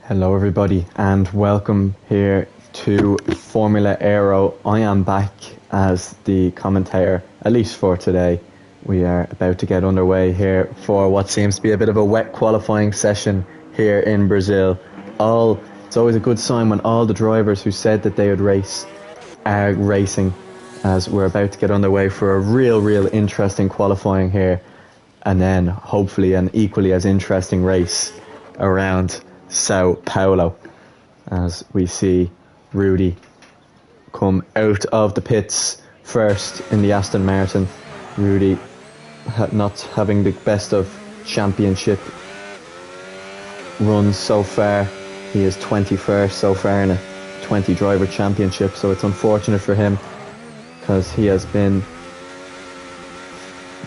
Hello, everybody, and welcome here to Formula Aero. I am back as the commentator, at least for today. We are about to get underway here for what seems to be a bit of a wet qualifying session here in Brazil. It's always a good sign when all the drivers who said that they would race are racing, as we're about to get underway for a real interesting qualifying here, and then hopefully an equally as interesting race around Sao Paulo, as we see Rudy come out of the pits first in the Aston Martin. Rudy not having the best of championship runs so far. He is 21st so far in a 20 driver championship, so it's unfortunate for him because he has been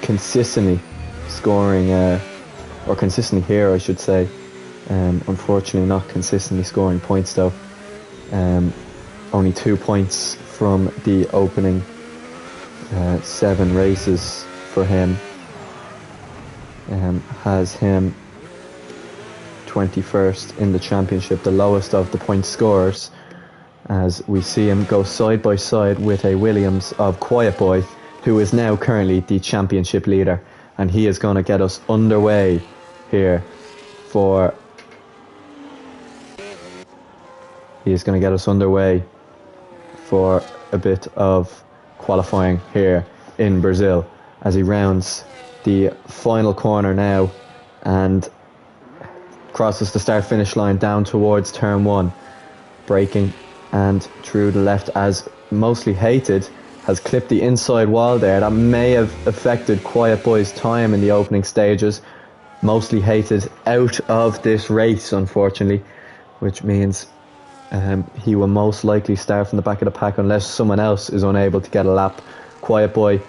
consistently scoring, or consistently here I should say. Unfortunately not consistently scoring points though. Only 2 points from the opening 7 races for him has him 21st in the championship, the lowest of the point scorers, as we see him go side by side with a Williams of Quiet Boy, who is now currently the championship leader, and he is going to get us underway here for a bit of qualifying here in Brazil, as he rounds the final corner now and crosses the start finish line down towards turn 1, braking and through the left, as Mostly Hated has clipped the inside wall there. That may have affected Quiet Boy's time in the opening stages. Mostly Hated out of this race, unfortunately, which means he will most likely start from the back of the pack unless someone else is unable to get a lap. Quiet Boy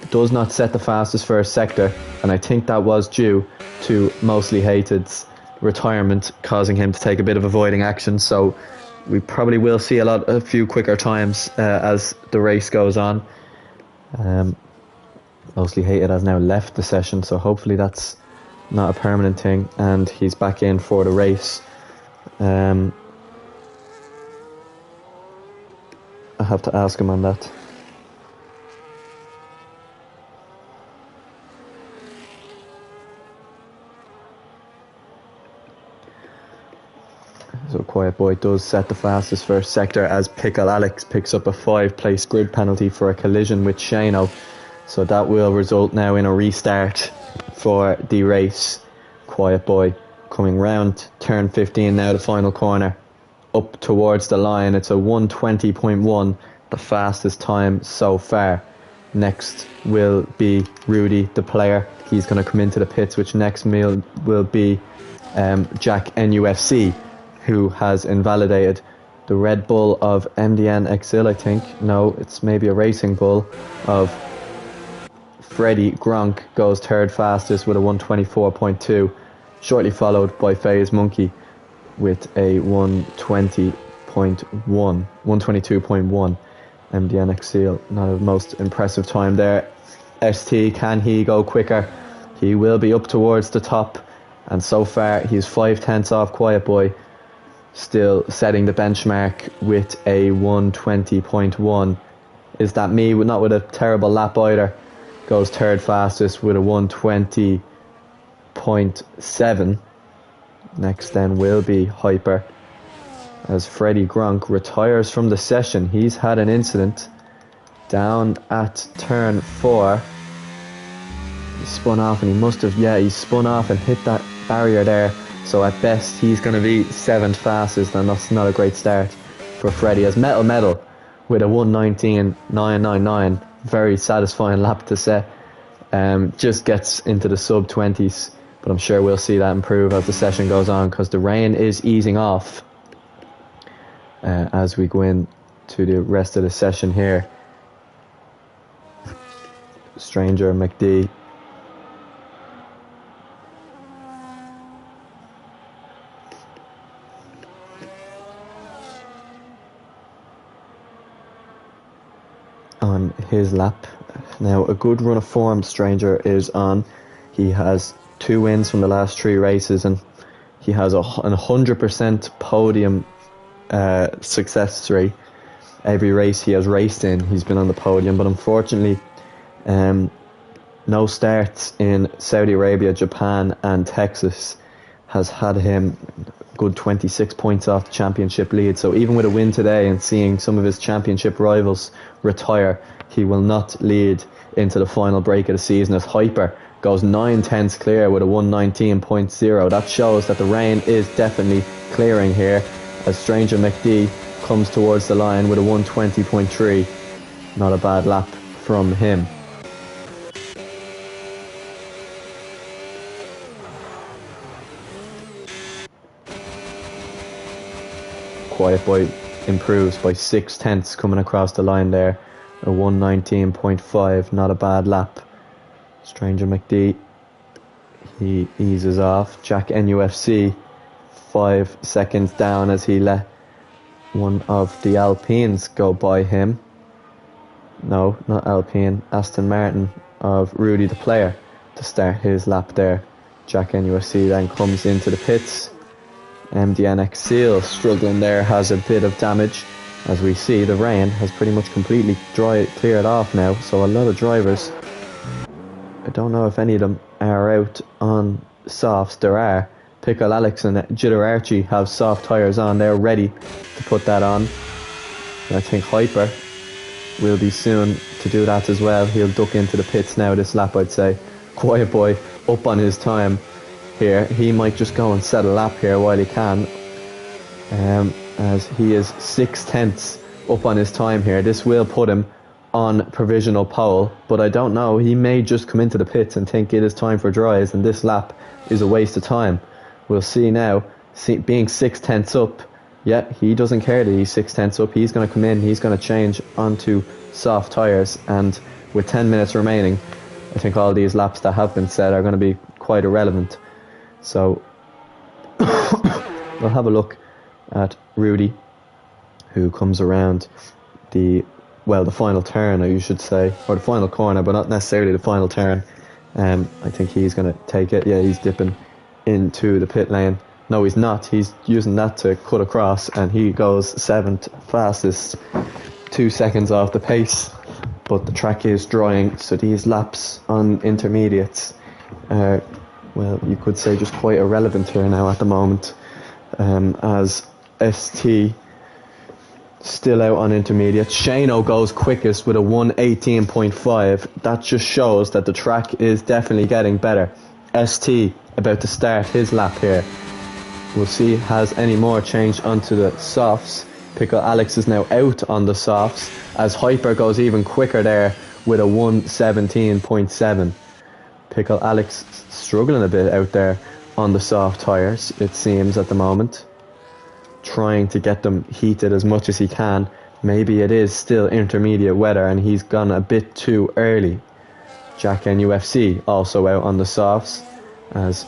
does not set the fastest first sector, and I think that was due to Mostly Hated's retirement, causing him to take a bit of avoiding action. So we probably will see a few quicker times as the race goes on. Mostly Hated has now left the session, so hopefully that's not a permanent thing, and he's back in for the race. I have to ask him on that. So Quiet Boy does set the fastest first sector, as Pickle Alex picks up a 5-place grid penalty for a collision with Shano. So that will result now in a restart for the race. Quiet Boy coming round turn 15 now, the final corner, up towards the line. It's a 1:20.1, the fastest time so far. Next will be Rudy, the player. He's going to come into the pits, which next will be Jack NUFC, who has invalidated the Red Bull of MDN Exil, I think. No, it's maybe a Racing Bull of Freddie Gronk, goes third fastest with a 1:24.2, shortly followed by FaZe Monkey with a 1:22.1. MDN Exil, not the most impressive time there. ST, can he go quicker? He will be up towards the top, and so far he's 5/10 off Quiet Boy, still setting the benchmark with a 1:20.1. Is that me? Not with a terrible lap either. Goes third fastest with a 1:20.7. Next then will be Hyper, as Freddie Gronk retires from the session. He's had an incident down at turn 4. He spun off, and he spun off and hit that barrier there. So at best he's going to be 7th fastest, and that's not a great start for Freddie, as Metal with a 1:19.999, very satisfying lap to set, just gets into the sub 20s, but I'm sure we'll see that improve as the session goes on, because the rain is easing off as we go in to the rest of the session here. Stranger, McD, on his lap. Now, a good run of form Stranger is on. He has 2 wins from the last 3 races, and He has an 100% podium success rate. Every race he has raced in, he's been on the podium, but unfortunately, no starts in Saudi Arabia, Japan and Texas has had him good 26 points off the championship lead. So even with a win today and seeing some of his championship rivals retire, he will not lead into the final break of the season as Hyper goes 9/10 clear with a 119.0. That shows that the rain is definitely clearing here as Stranger McD comes towards the line with a 120.3. Not a bad lap from him. Quiet Boy improves by 6/10 coming across the line there. A 119.5, not a bad lap. Stranger McD, he eases off. Jack NUFC 5 seconds down as he let one of the Alpines go by him. No, not Alpine, Aston Martin of Rudy the player to start his lap there. Jack NUFC then comes into the pits. MDN Seal struggling there, has a bit of damage. As we see, the rain has pretty much completely cleared off now, so a lot of drivers, I don't know if any of them are out on softs. There are. Pickle Alex and Jitter Archie have soft tyres on, they're ready to put that on. And I think Hyper will be soon to do that as well. He'll duck into the pits now this lap, I'd say. Quiet Boy up on his time here. He might just go and set a lap here while he can, as he is 6/10 up on his time here. This will put him on provisional pole, but I don't know, he may just come into the pits and think it is time for dries and this lap is a waste of time. We'll see now. Being 6/10 up, yeah, he doesn't care that he's 6/10 up. He's going to come in, he's going to change onto soft tyres, and with 10 minutes remaining, I think all these laps that have been set are going to be quite irrelevant. So we'll have a look at Rudy, who comes around the final turn, or you should say, or the final corner, but not necessarily the final turn. I think he's going to take it. Yeah, he's dipping into the pit lane. No, he's not. He's using that to cut across, and he goes 7th fastest, 2 seconds off the pace. But the track is drying, so these laps on intermediates are, well, you could say just quite irrelevant here now at the moment, as ST still out on intermediates. Shano goes quickest with a 118.5. That just shows that the track is definitely getting better. ST about to start his lap here. We'll see has any more changed onto the softs. Pickle Alex is now out on the softs as Hyper goes even quicker there with a 117.7. Pickle Alex struggling a bit out there on the soft tyres, it seems, at the moment, trying to get them heated as much as he can. Maybe it is still intermediate weather and he's gone a bit too early. Jack NUFC also out on the softs as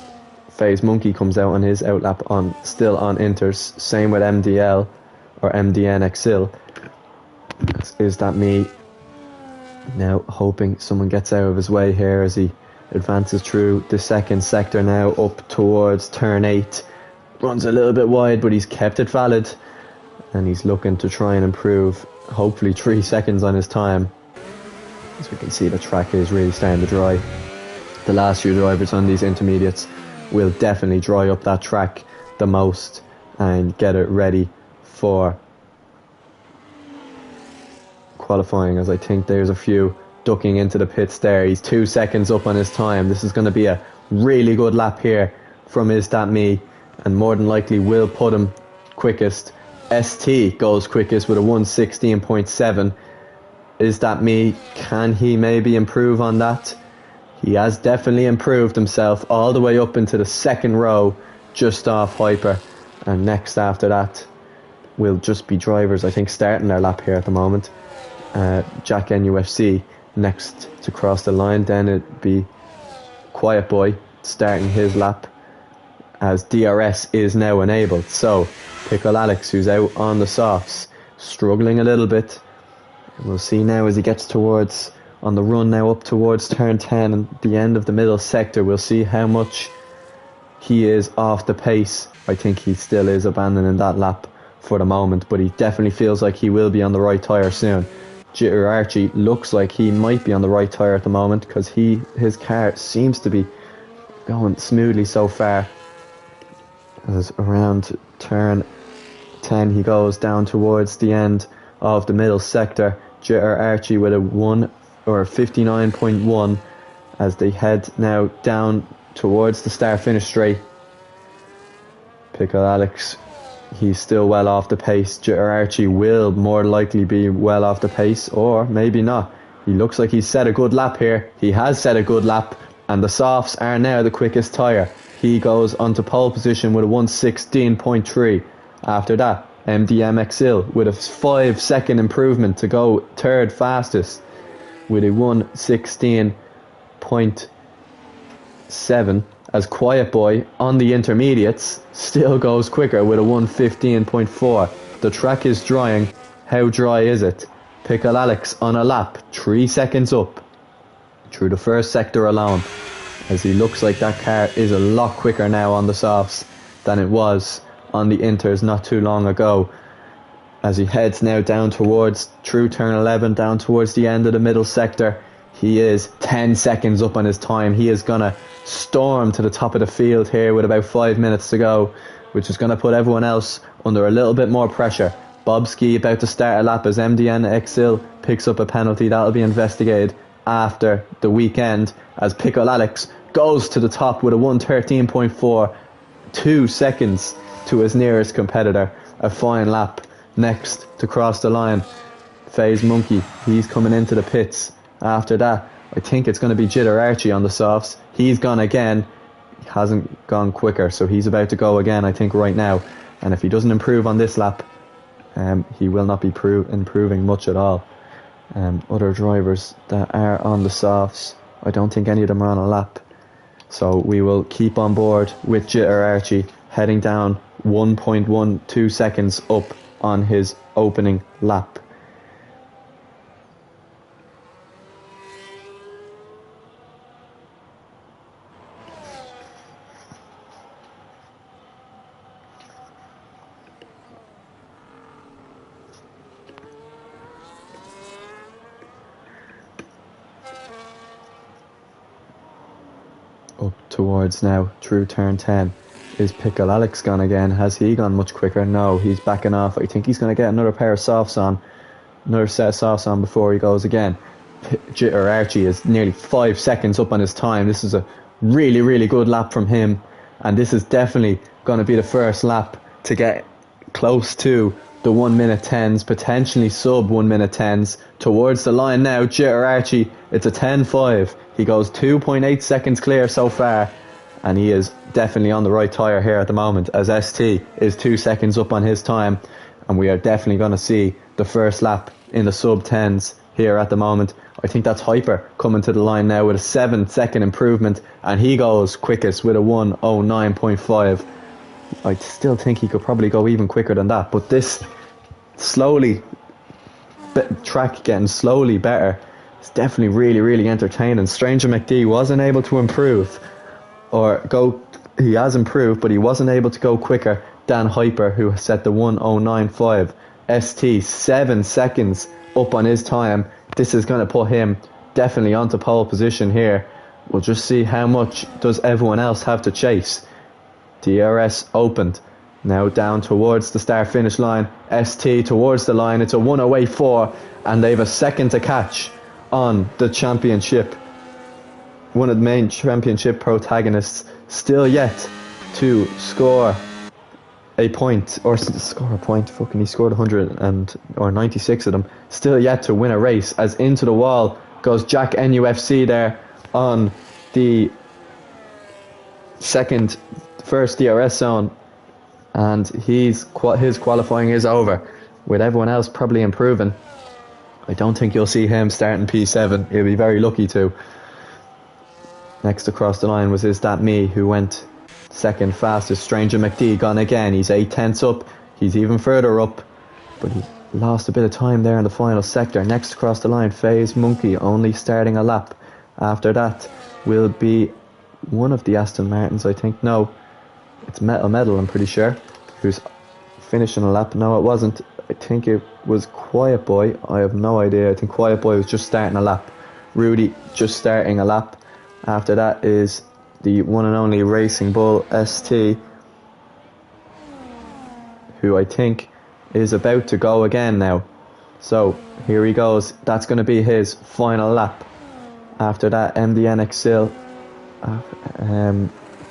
FaZe Monkey comes out on his outlap still on inters. Same with MDL or MDN Exil. Is that me now hoping someone gets out of his way here as he advances through the second sector now up towards turn 8. Runs a little bit wide, but he's kept it valid and he's looking to try and improve hopefully 3 seconds on his time. As we can see, the track is really starting to dry. The last few drivers on these intermediates will definitely dry up that track the most and get it ready for qualifying, as I think there's a few ducking into the pits there. He's 2 seconds up on his time. This is going to be a really good lap here from Is That Me, and more than likely will put him quickest. ST goes quickest with a 116.7. Is That Me? Can he maybe improve on that? He has definitely improved himself all the way up into the second row, just off Hyper. And next after that will just be drivers, I think, starting their lap here at the moment. Jack NUFC next to cross the line. Then it'd be Quiet Boy starting his lap, as DRS is now enabled. So Pickle Alex, who's out on the softs, struggling a little bit. We'll see now as he gets towards, on the run now up towards turn 10 and the end of the middle sector, we'll see how much he is off the pace. I think he still is abandoning that lap for the moment, but he definitely feels like he will be on the right tyre soon. Jitter Archie looks like he might be on the right tyre at the moment, because his car seems to be going smoothly so far. As around turn 10 he goes down towards the end of the middle sector. Jitter Archie with a 59.1 as they head now down towards the start-finish straight. Pickle Alex, he's still well off the pace. Jitter Archie will more likely be well off the pace, or maybe not. He looks like he's set a good lap here. He has set a good lap, and the softs are now the quickest tyre. He goes onto pole position with a 1:16.3. After that, MDM XL with a 5-second improvement to go third fastest with a 1:16.7, as Quiet Boy on the intermediates still goes quicker with a 1:15.4. The track is drying. How dry is it? Pickle Alex on a lap, 3 seconds up through the first sector alone, as he looks like that car is a lot quicker now on the softs than it was on the inters not too long ago. As he heads now down towards through turn 11, down towards the end of the middle sector, he is 10 seconds up on his time. He is gonna storm to the top of the field here with about 5 minutes to go, which is gonna put everyone else under a little bit more pressure. Bobski about to start a lap as MDN XL picks up a penalty that'll be investigated after the weekend, as Pickle Alex goes to the top with a 1:13.4, 2 seconds to his nearest competitor. A fine lap. Next to cross the line, FaZe Monkey, he's coming into the pits. After that, I think it's going to be Jitter Archie on the softs. He's gone again. He hasn't gone quicker, so he's about to go again, I think, right now. And if he doesn't improve on this lap, he will not be improving much at all. Other drivers that are on the softs, I don't think any of them are on a lap. So we will keep on board with Jitter Archie heading down 1.12 seconds up on his opening lap. Up towards now through turn 10. Is Pickle Alex gone again? Has he gone much quicker? No, he's backing off. I think he's going to get another pair of softs on, another set of softs on before he goes again. Jitter Archie is nearly 5 seconds up on his time. This is a really, really good lap from him, and this is definitely going to be the first lap to get close to the 1 minute 10s, potentially sub 1 minute 10s. Towards the line now, Jitter Archie, it's a 10.5. He goes 2.8 seconds clear so far, and he is definitely on the right tyre here at the moment, as ST is 2 seconds up on his time, and we are definitely going to see the first lap in the sub 10s here at the moment. I think that's Hyper coming to the line now with a 7-second improvement, and he goes quickest with a 1:09.5. I still think he could probably go even quicker than that, but this track getting slowly better, it's definitely really, really entertaining. Stranger McD wasn't able to improve, he has improved, but he wasn't able to go quicker than Hyper, who set the 1:09.5. ST 7 seconds up on his time. This is going to put him definitely onto pole position here. We'll just see how much does everyone else have to chase. DRS opened, now down towards the start finish line. ST towards the line, it's a 1:08.4, and they've a second to catch on the championship. One of the main championship protagonists still yet to score a point, or score a point, fucking he scored 96 of them, still yet to win a race, as into the wall goes Jack NUFC there on the first DRS zone, and his qualifying is over, with everyone else probably improving. I don't think you'll see him starting P7, he'll be very lucky to. Next across the line was Is That Me, who went second fastest. Stranger McD gone again, he's 8 tenths up, he's even further up, but he lost a bit of time there in the final sector. Next across the line, FaZe Monkey, only starting a lap. After that will be one of the Aston Martins, I think. No, It's Metal, I'm pretty sure, who's finishing a lap. No, it wasn't. I think it was Quiet Boy. I have no idea. I think Quiet Boy was just starting a lap. Rudy just starting a lap. After that is the one and only Racing Bull ST, who I think is about to go again now. So here he goes. That's going to be his final lap. After that, MDN Sil,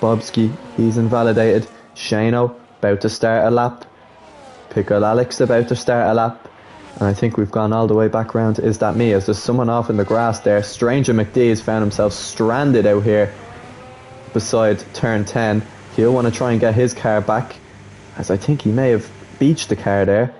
Bobski, he's invalidated. Shano about to start a lap. Pickle Alex about to start a lap. And I think we've gone all the way back round to Is That Me? As there's someone off in the grass there. Stranger McD has found himself stranded out here beside turn 10. He'll want to try and get his car back, as I think he may have beached the car there.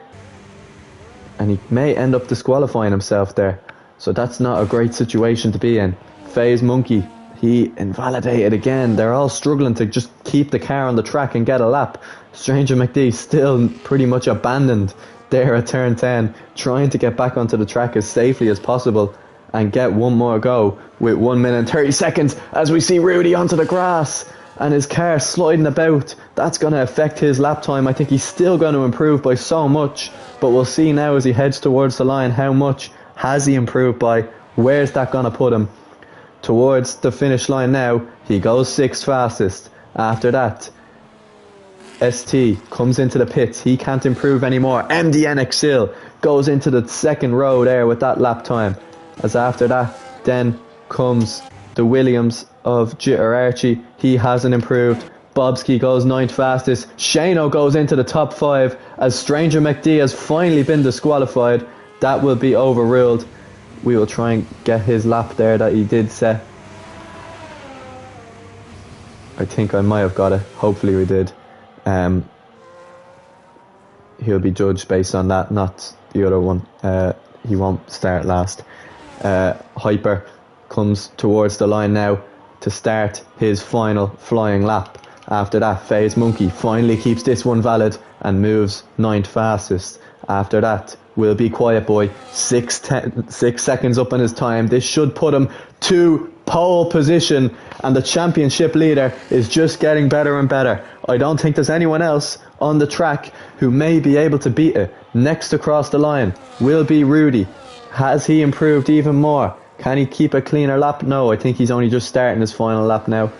And he may end up disqualifying himself there. So that's not a great situation to be in. FaZe Monkey, he invalidated again. They're all struggling to just keep the car on the track and get a lap. Stranger McD still pretty much abandoned there at turn 10, trying to get back onto the track as safely as possible and get one more go with 1 minute and 30 seconds as we see Rudy onto the grass and his car sliding about. That's going to affect his lap time. I think he's still going to improve by so much, but we'll see now as he heads towards the line how much has he improved by. Where's that going to put him? Towards the finish line now, he goes 6th fastest. After that, ST comes into the pits. He can't improve anymore. MDN Exil goes into the second row there with that lap time. As after that, then comes the Williams of Jitter Archie. He hasn't improved. Bobski goes 9th fastest. Shano goes into the top 5 as Stranger McD has finally been disqualified. That will be overruled. We will try and get his lap there that he did set. I think I might have got it. Hopefully we did. He'll be judged based on that, not the other one. He won't start last. Hyper comes towards the line now to start his final flying lap. After that, FaZe Monkey finally keeps this one valid and moves 9th fastest. After that will be Quiet Boy, 6 seconds up on his time. This should put him to pole position, and the championship leader is just getting better and better. I don't think there's anyone else on the track who may be able to beat it. Next across the line will be Rudy. Has he improved even more? Can he keep a cleaner lap? No, I think he's only just starting his final lap now.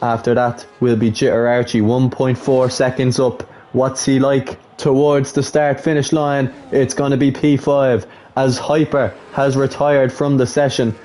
After that will be Jitter Archie, 1.4 seconds up. What's he like towards the start finish line? It's going to be P5 as Hyper has retired from the session.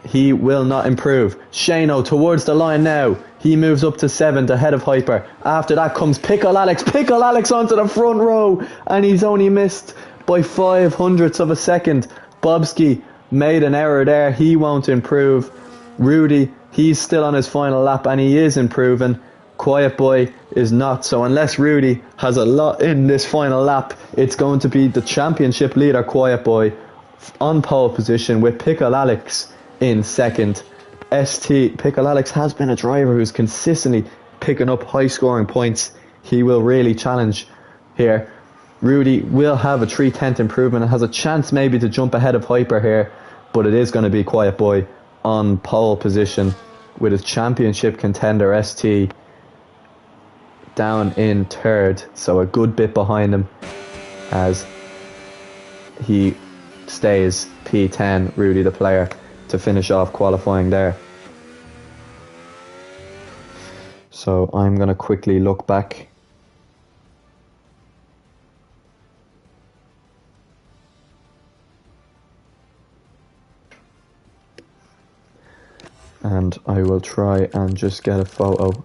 He will not improve. Shano towards the line now. He moves up to 7th ahead of Hyper. After that comes Pickle Alex. Pickle Alex onto the front row, and he's only missed by 0.05 of a second. Bobski made an error there. He won't improve. Rudy, he's still on his final lap and he is improving. Quiet Boy is not. So unless Rudy has a lot in this final lap, it's going to be the championship leader Quiet Boy on pole position with Pickle Alex in second. Pickle Alex has been a driver who's consistently picking up high scoring points. He will really challenge here. Rudy will have a 3/10 improvement and has a chance maybe to jump ahead of Hyper here, but it is going to be Quiet Boy on pole position with his championship contender ST down in 3rd, so a good bit behind him as he stays P10, Rudy the player, to finish off qualifying there. So I'm going to quickly look back. And I will try and just get a photo.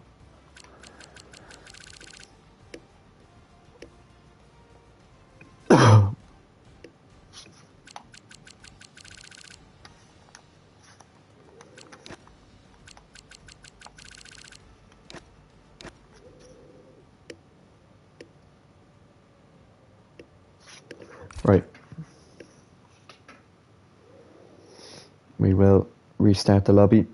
Right. We will restart the lobby.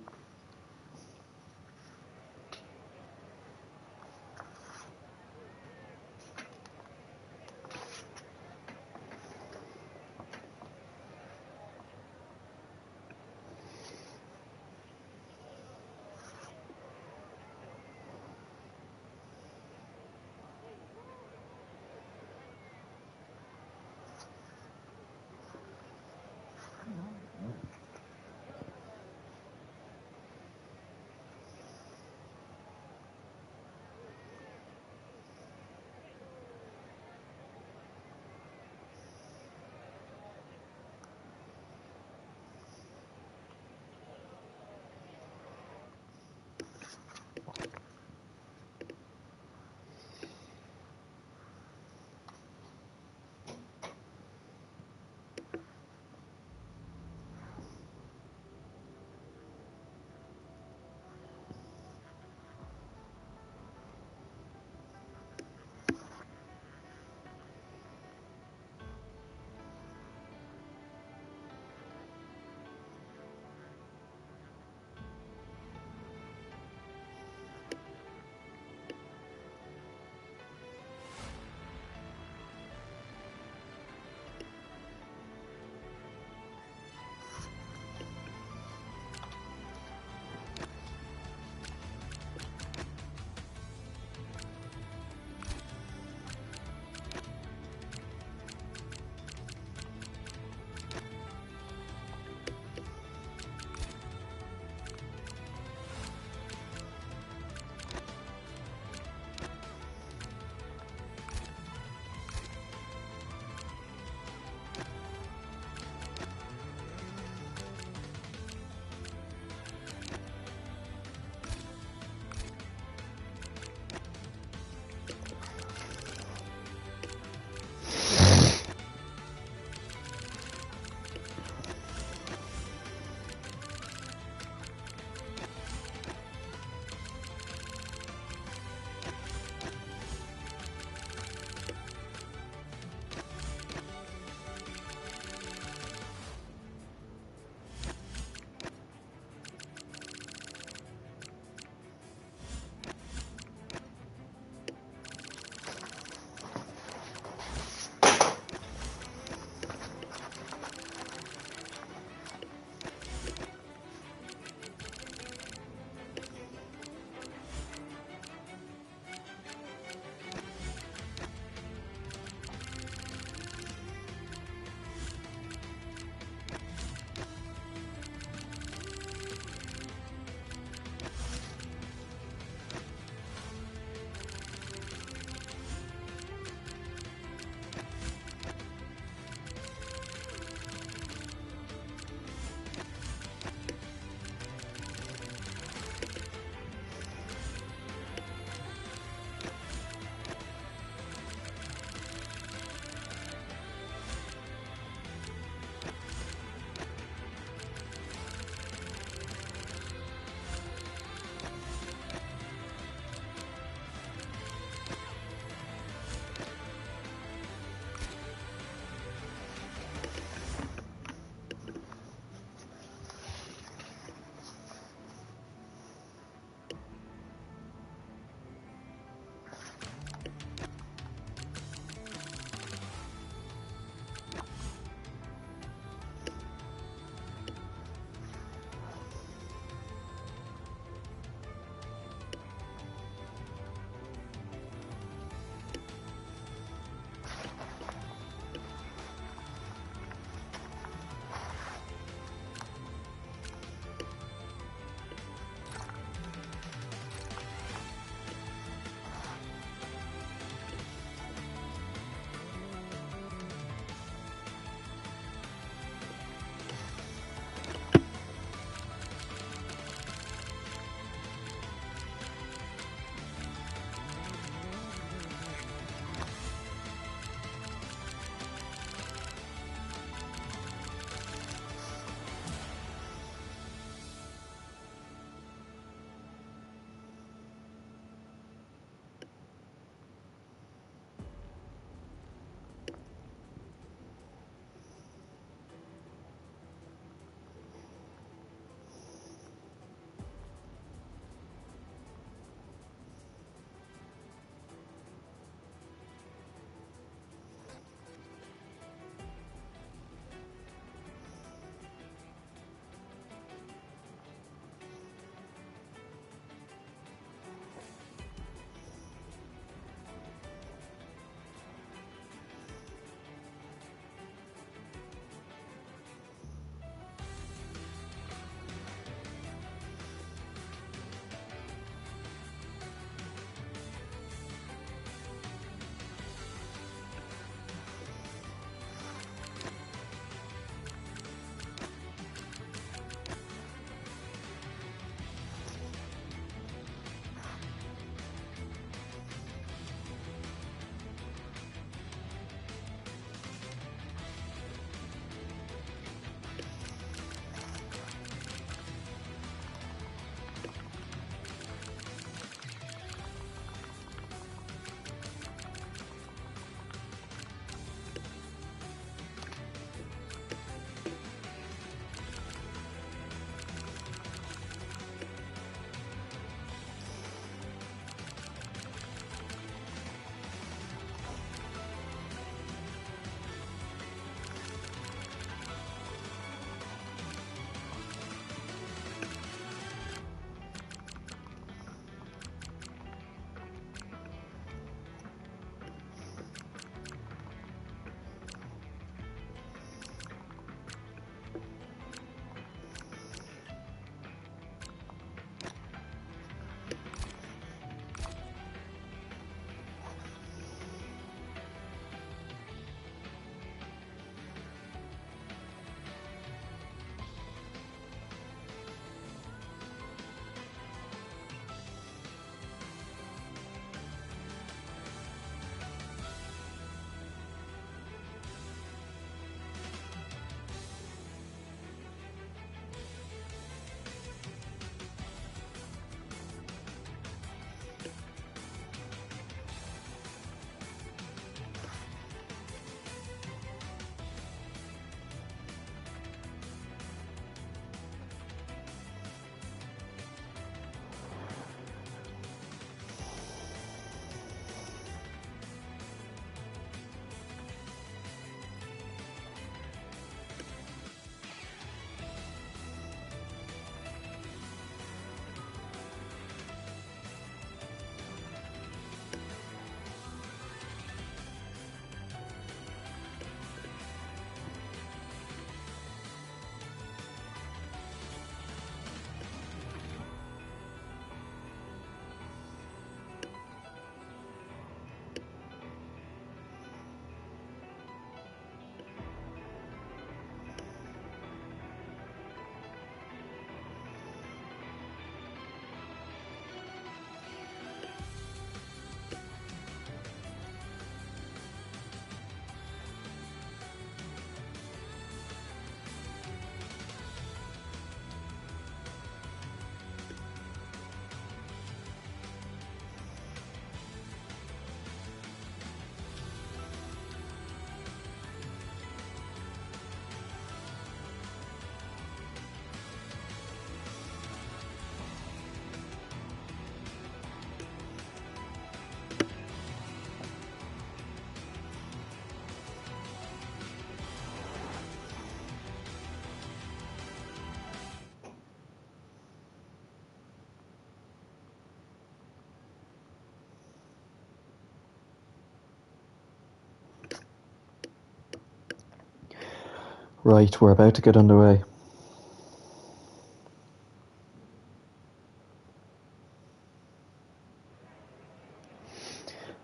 Right, we're about to get underway.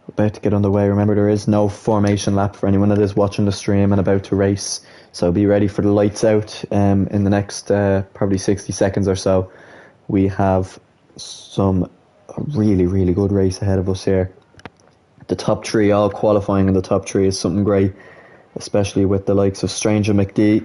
About to get underway. Remember, there is no formation lap for anyone that is watching the stream and about to race, so be ready for the lights out in the next probably 60 seconds or so. We have a really good race ahead of us here. The top three, all qualifying in the top three, is something great, especially with the likes of Stranger McD,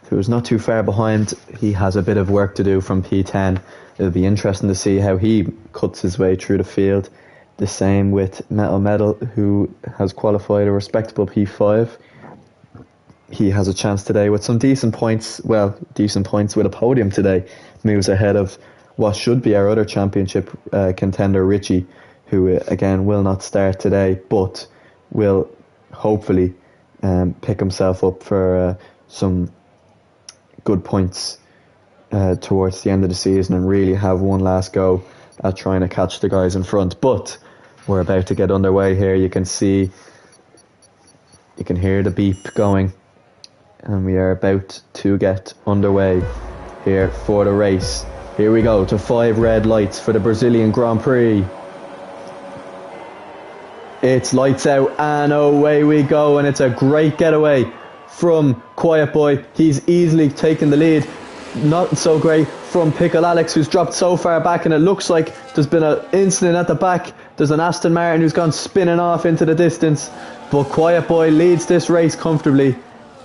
who's not too far behind. He has a bit of work to do from P10. It'll be interesting to see how he cuts his way through the field. The same with Metal, who has qualified a respectable P5. He has a chance today with some decent points with a podium today. Moves ahead of what should be our other championship contender, Richie, who again will not start today, but will hopefully pick himself up for some good points towards the end of the season and really have one last go at trying to catch the guys in front. But we're about to get underway here. You can hear the beep going, and we are about to get underway here for the race. Here we go to 5 red lights for the Brazilian Grand Prix. It's lights out and away we go, and it's a great getaway from Quiet Boy. He's easily taken the lead. Not so great from Pickle Alex, who's dropped so far back, and it looks like there's been an incident at the back. There's an Aston Martin who's gone spinning off into the distance, but Quiet Boy leads this race comfortably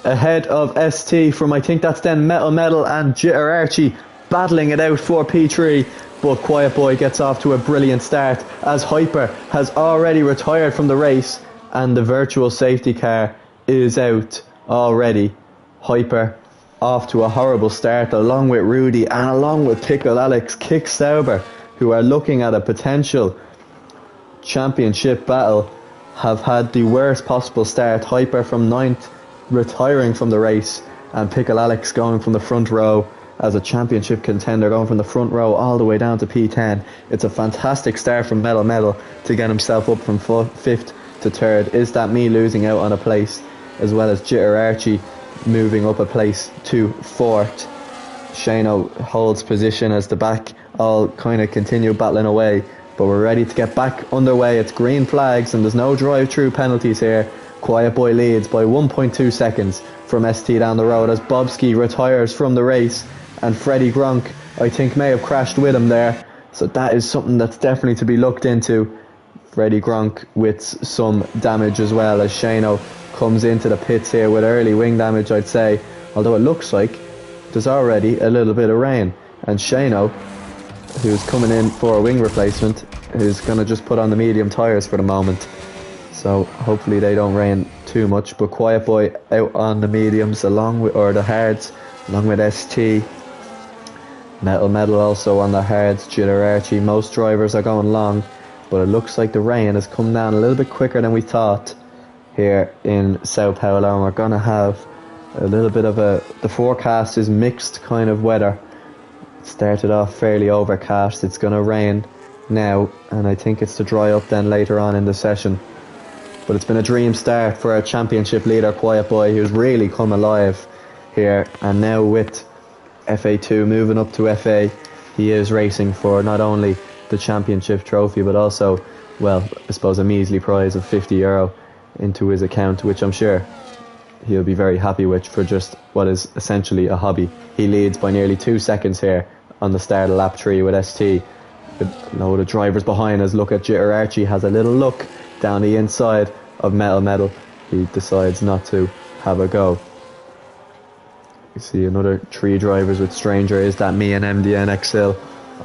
ahead of ST from, I think that's then Metal and Jitter Archie battling it out for P3. But Quiet Boy gets off to a brilliant start as Hyper has already retired from the race and the virtual safety car is out already. Hyper off to a horrible start along with Rudy and along with Pickle Alex, Kick Sauber, who are looking at a potential championship battle, have had the worst possible start. Hyper from 9th retiring from the race, and Pickle Alex going from the front row as a championship contender, going from the front row all the way down to P10. It's a fantastic start from Metal to get himself up from 5th to 3rd. Is that me losing out on a place, as well as Jitter Archie moving up a place to 4th. Shano holds position as the back all kind of continue battling away, but we're ready to get back underway. It's green flags and there's no drive-through penalties here. Quiet Boy leads by 1.2 seconds from ST down the road as Bobski retires from the race, and Freddie Gronk, I think, may have crashed with him there, so that is something that's definitely to be looked into. Freddie Gronk with some damage as well, as Shano comes into the pits here with early wing damage, I'd say, although it looks like there's already a little bit of rain, and Shano, who's coming in for a wing replacement, is going to just put on the medium tyres for the moment, so hopefully they don't rain too much. But Quiet Boy out on the mediums or the hards along with ST. Metal also on the hards. Jitter Archie. Most drivers are going long, but it looks like the rain has come down a little bit quicker than we thought here in Sao Paulo, and we're going to have a little bit of the forecast is mixed kind of weather. It started off fairly overcast. It's going to rain now, and I think it's to dry up then later on in the session. But it's been a dream start for our championship leader Quiet Boy, who's really come alive here, and now with FA2 moving up to FA, he is racing for not only the championship trophy but also, well, I suppose a measly prize of €50 into his account, which I'm sure he'll be very happy with for just what is essentially a hobby. He leads by nearly 2 seconds here on the start of lap 3 with ST. A load of drivers behind us. Look at Jitter Archie, has a little look down the inside of Metal. He decides not to have a go. You see another 3 drivers with Stranger. Is that me and MDN XL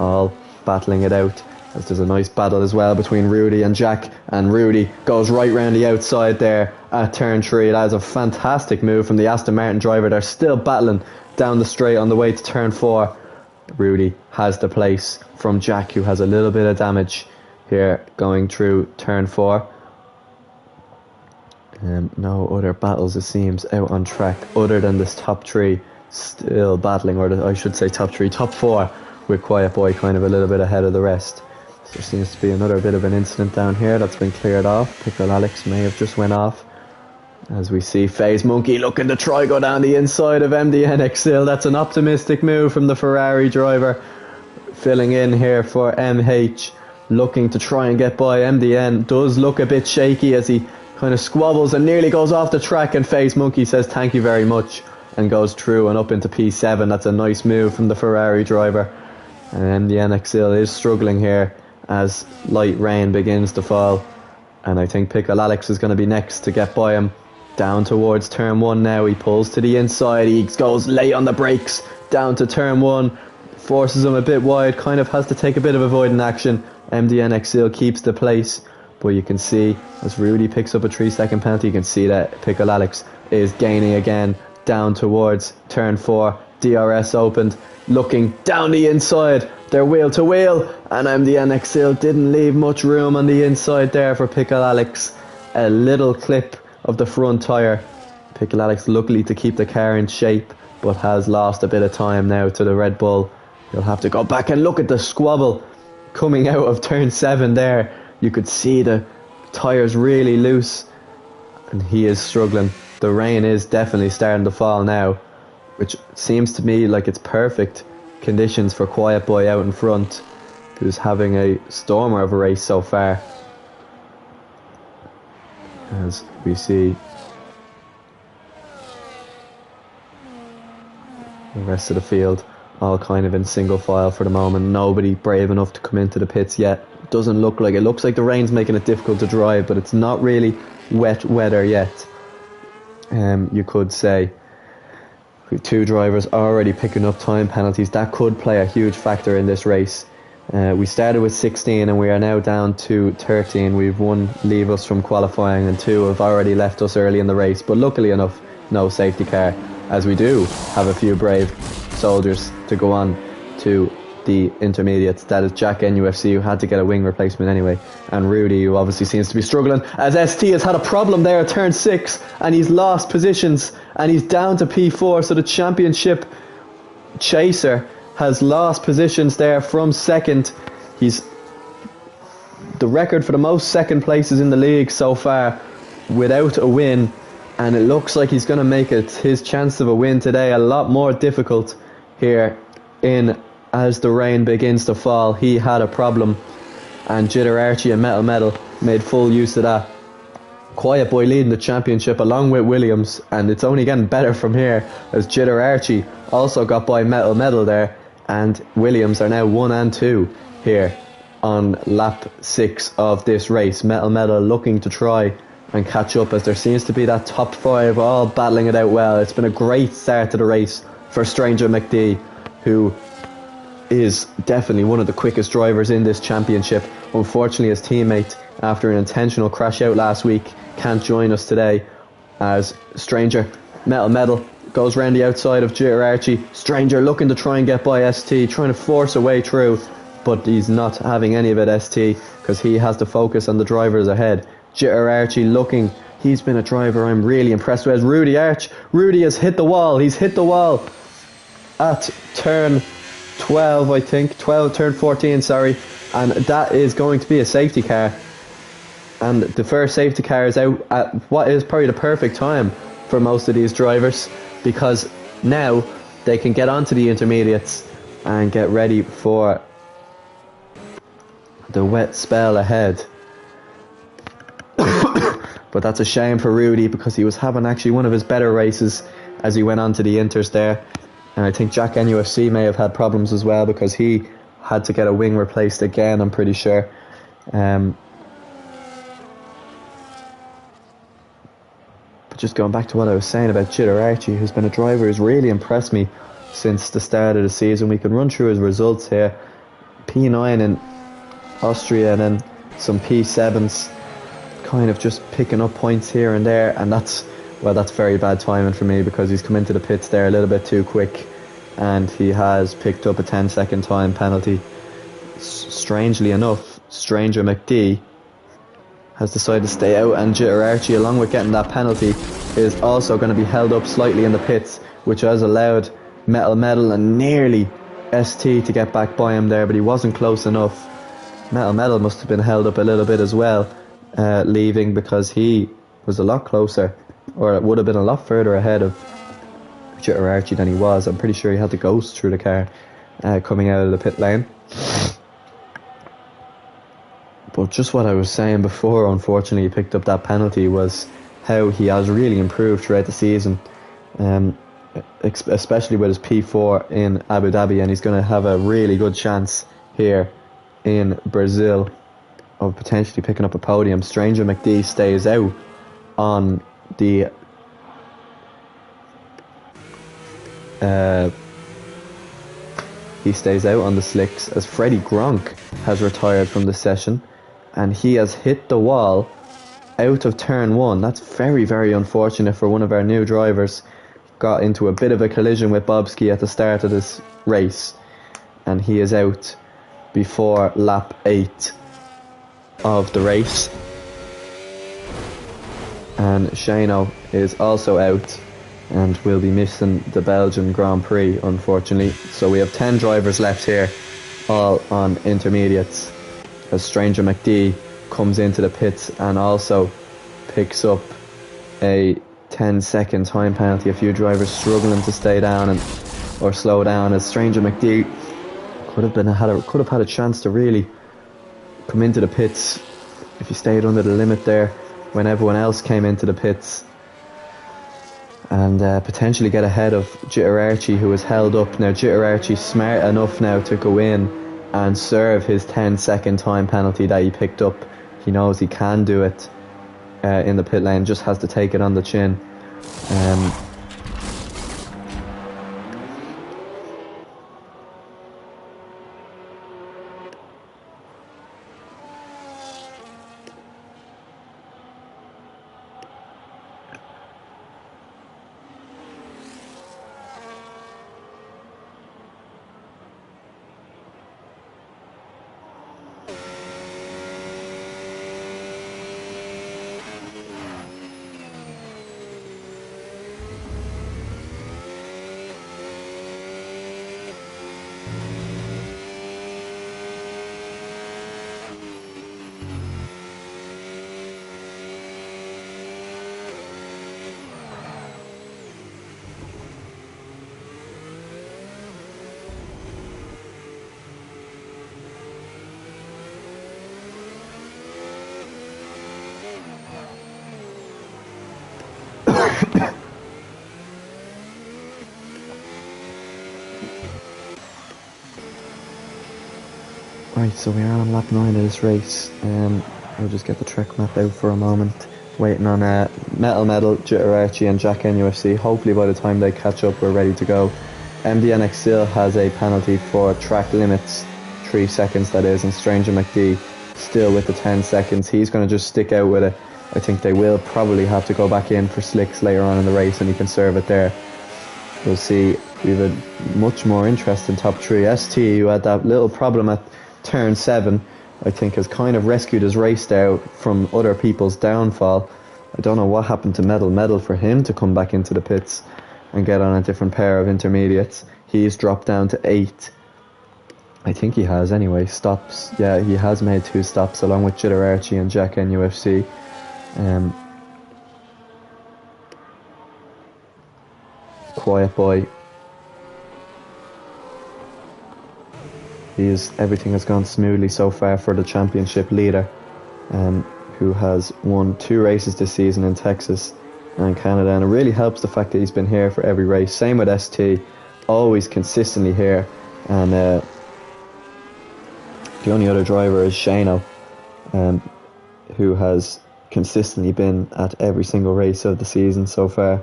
all battling it out, as there's a nice battle as well between Rudy and Jack, and Rudy goes right round the outside there at turn 3. That is a fantastic move from the Aston Martin driver. They're still battling down the straight on the way to turn 4. Rudy has the place from Jack, who has a little bit of damage here going through turn 4. No other battles, it seems, out on track other than this top 3 still battling, or I should say top 4, with Quiet Boy kind of a little bit ahead of the rest. So there seems to be another bit of an incident down here that's been cleared off. Pickle Alex may have just went off. As we see FaZe Monkey looking to try go down the inside of MDN Exil. That's an optimistic move from the Ferrari driver. Filling in here for MH, looking to try and get by. MDN does look a bit shaky as he kind of squabbles and nearly goes off the track, and FaZe Monkey says thank you very much and goes through and up into P7. That's a nice move from the Ferrari driver. And MDN Exil is struggling here as light rain begins to fall, and I think Pickle Alex is going to be next to get by him. Down towards turn 1 now. He pulls to the inside. He goes late on the brakes down to turn 1. Forces him a bit wide. Kind of has to take a bit of avoiding action. MDN Exil keeps the place. But you can see as Rudy picks up a 3-second penalty, you can see that Pickle Alex is gaining again down towards turn 4. DRS opened. Looking down the inside. They're wheel to wheel. And MDN Exil didn't leave much room on the inside there for Pickle Alex. A little clip of the front tyre. Pickle Alex luckily to keep the car in shape, but has lost a bit of time now to the Red Bull. He'll have to go back and look at the squabble coming out of turn 7 there. You could see the tyres really loose, and he is struggling. The rain is definitely starting to fall now, which seems to me like it's perfect conditions for Quiet Boy out in front, who's having a stormer of a race so far. As we see the rest of the field all kind of in single file for the moment. Nobody brave enough to come into the pits yet. Doesn't look like it. Looks like the rain's making it difficult to drive, but it's not really wet weather yet. You could say with 2 drivers already picking up time penalties, that could play a huge factor in this race. We started with 16 and we are now down to 13. We've 1 leave us from qualifying and 2 have already left us early in the race, but luckily enough no safety car, as we do have a few brave soldiers to go on to the intermediates. That is Jack NUFC, who had to get a wing replacement anyway, and Rudy, who obviously seems to be struggling, as ST has had a problem there at turn 6 and he's lost positions and he's down to P4. So the championship chaser has lost positions there from second. He's the record for the most second places in the league so far without a win, and it looks like he's going to make it his chance of a win today a lot more difficult here in as the rain begins to fall. He had a problem, and Jitter Archie and Metal made full use of that. Quiet Boy leading the championship along with Williams, and it's only getting better from here as Jitter Archie also got by Metal there, and Williams are now 1 and 2 here on lap 6 of this race. Metal looking to try and catch up, as there seems to be that top 5 all battling it out well. It's been a great start to the race for Stranger McD, who is definitely one of the quickest drivers in this championship. Unfortunately, his teammate, after an intentional crash out last week, can't join us today, as Stranger Metal goes round the outside of Jitter Archie. Stranger looking to try and get by ST, trying to force a way through, but he's not having any of it, ST, because he has to focus on the drivers ahead. Jitter Archie looking, he's been a driver I'm really impressed with. Rudy Arch, Rudy has hit the wall. He's hit the wall at turn 12, I think, turn 14, sorry, and that is going to be a safety car, and the first safety car is out at what is probably the perfect time for most of these drivers, because now they can get onto the intermediates and get ready for the wet spell ahead. But that's a shame for Rudy, because he was having actually one of his better races as he went on to the inters there. And I think Jack NUFC may have had problems as well, because he had to get a wing replaced again, I'm pretty sure. But just going back to what I was saying about Jitter Archie, who's been a driver who's really impressed me since the start of the season. We can run through his results here. P9 in Austria, and then some P7s, kind of just picking up points here and there, and that's very bad timing for me, because he's come into the pits there a little bit too quick, and he has picked up a 10-second time penalty. Strangely enough, Stranger McD has decided to stay out, and Jitter Archie, along with getting that penalty, is also going to be held up slightly in the pits, which has allowed Metal and nearly ST to get back by him there, but he wasn't close enough. Metal must have been held up a little bit as well, leaving, because he was a lot closer or it would have been a lot further ahead of Jitter Archie than he was. I'm pretty sure he had to ghost through the car coming out of the pit lane. But just what I was saying before, unfortunately he picked up that penalty, was how he has really improved throughout the season, especially with his P4 in Abu Dhabi, and he's going to have a really good chance here in Brazil of potentially picking up a podium. Stranger McD stays out on the slicks as Freddie Gronk has retired from the session, and he has hit the wall out of turn 1. That's very, very unfortunate for one of our new drivers. Got into a bit of a collision with Bobski at the start of this race, and he is out before lap 8 of the race. And Shano is also out and will be missing the Belgian Grand Prix, unfortunately. So we have 10 drivers left here, all on intermediates, as Stranger McD comes into the pits and also picks up a 10-second time penalty. A few drivers struggling to stay down or slow down, as Stranger McD could have had a chance to really come into the pits if he stayed under the limit there when everyone else came into the pits, and potentially get ahead of Jitter Archie, who is held up. Now Jitter Archie's smart enough now to go in and serve his 10-second time penalty that he picked up. He knows he can do it in the pit lane, just has to take it on the chin. Right, so we are on lap 9 of this race. I'll just get the track map out for a moment. Waiting on Metal Medal, Jitter Archie and Jack NUFC. Hopefully by the time they catch up we're ready to go. MDNX still has a penalty for track limits, 3 seconds that is, and Stranger McD still with the 10 seconds. He's going to just stick out with it. I think they will probably have to go back in for slicks later on in the race, and he can serve it there. We'll see. We have a much more interesting top 3. ST, who had that little problem at turn 7, I think has kind of rescued his race there from other people's downfall. I don't know what happened to Metal for him to come back into the pits and get on a different pair of intermediates. He's dropped down to 8. I think he has anyway. Stops. Yeah, he has made 2 stops along with Jitter Archie and Jack NUFC. Quiet Boy. Everything has gone smoothly so far for the championship leader, who has won 2 races this season in Texas and Canada, and it really helps the fact that he's been here for every race. Same with ST, always consistently here, and the only other driver is Shano, who has consistently been at every single race of the season so far.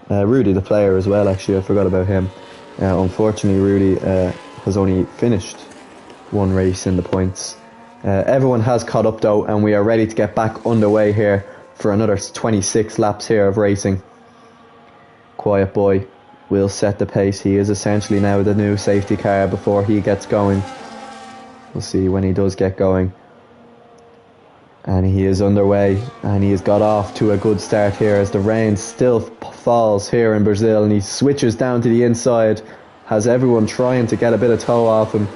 Rudy the player as well, actually, I forgot about him. Unfortunately Rudy has only finished 1 race in the points. Everyone has caught up though, and we are ready to get back underway here for another 26 laps here of racing. Quiet Boy will set the pace. He is essentially now the new safety car before he gets going. We'll see when he does get going. And he is underway, and he has got off to a good start here as the rain still falls here in Brazil, and he switches down to the inside, has everyone trying to get a bit of toe off him,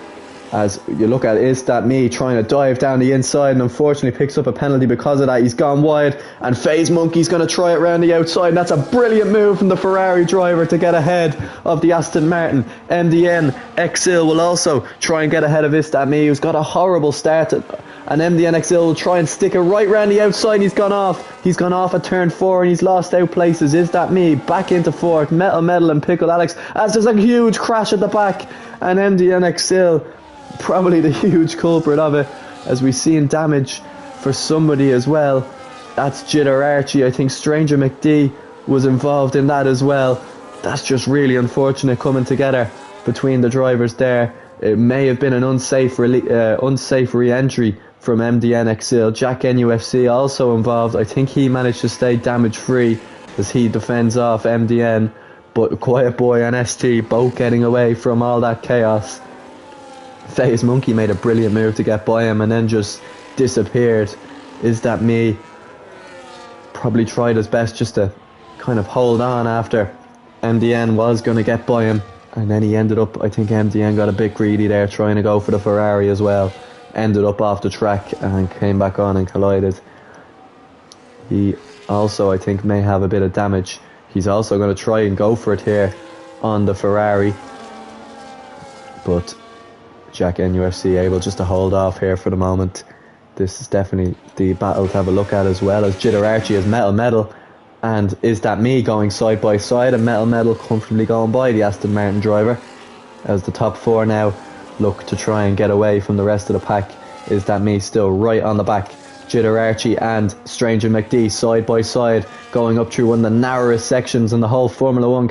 As you look at Is That Me trying to dive down the inside, and unfortunately picks up a penalty because of that. He's gone wide, and FaZe Monkey's going to try it round the outside, and that's a brilliant move from the Ferrari driver to get ahead of the Aston Martin. MDN Exil will also try and get ahead of Is That Me, who's got a horrible start, and MDN Exil will try and stick it right round the outside, and he's gone off at turn 4, and he's lost out places. Is That Me back into 4th, Metal and Pickle Alex, as there's a huge crash at the back, and MDN Exil probably the huge culprit of it, as we've seen damage for somebody as well. That's Jitter Archie. I think Stranger McD was involved in that as well. That's just really unfortunate coming together between the drivers there. It may have been an unsafe re-entry from MDN Exil. Jack NUFC also involved. I think he managed to stay damage free as he defends off MDN, but Quiet Boy and ST both getting away from all that chaos. FaZe Monkey made a brilliant move to get by him and then just disappeared. Is That Me probably tried his best just to kind of hold on after MDN was going to get by him, and then he ended up, I think MDN got a bit greedy there trying to go for the Ferrari as well. Ended up off the track and came back on and collided. He also, I think, may have a bit of damage. He's also going to try and go for it here on the Ferrari, but Jack NUFC able just to hold off here for the moment. This is definitely the battle to have a look at, as well as Jitter Archie as Metal and Is That Me going side by side, and Metal comfortably going by the Aston Martin driver, as the top 4 now look to try and get away from the rest of the pack. Is That Me still right on the back. Jitter Archie and Stranger McD side by side, going up through one of the narrowest sections in the whole Formula 1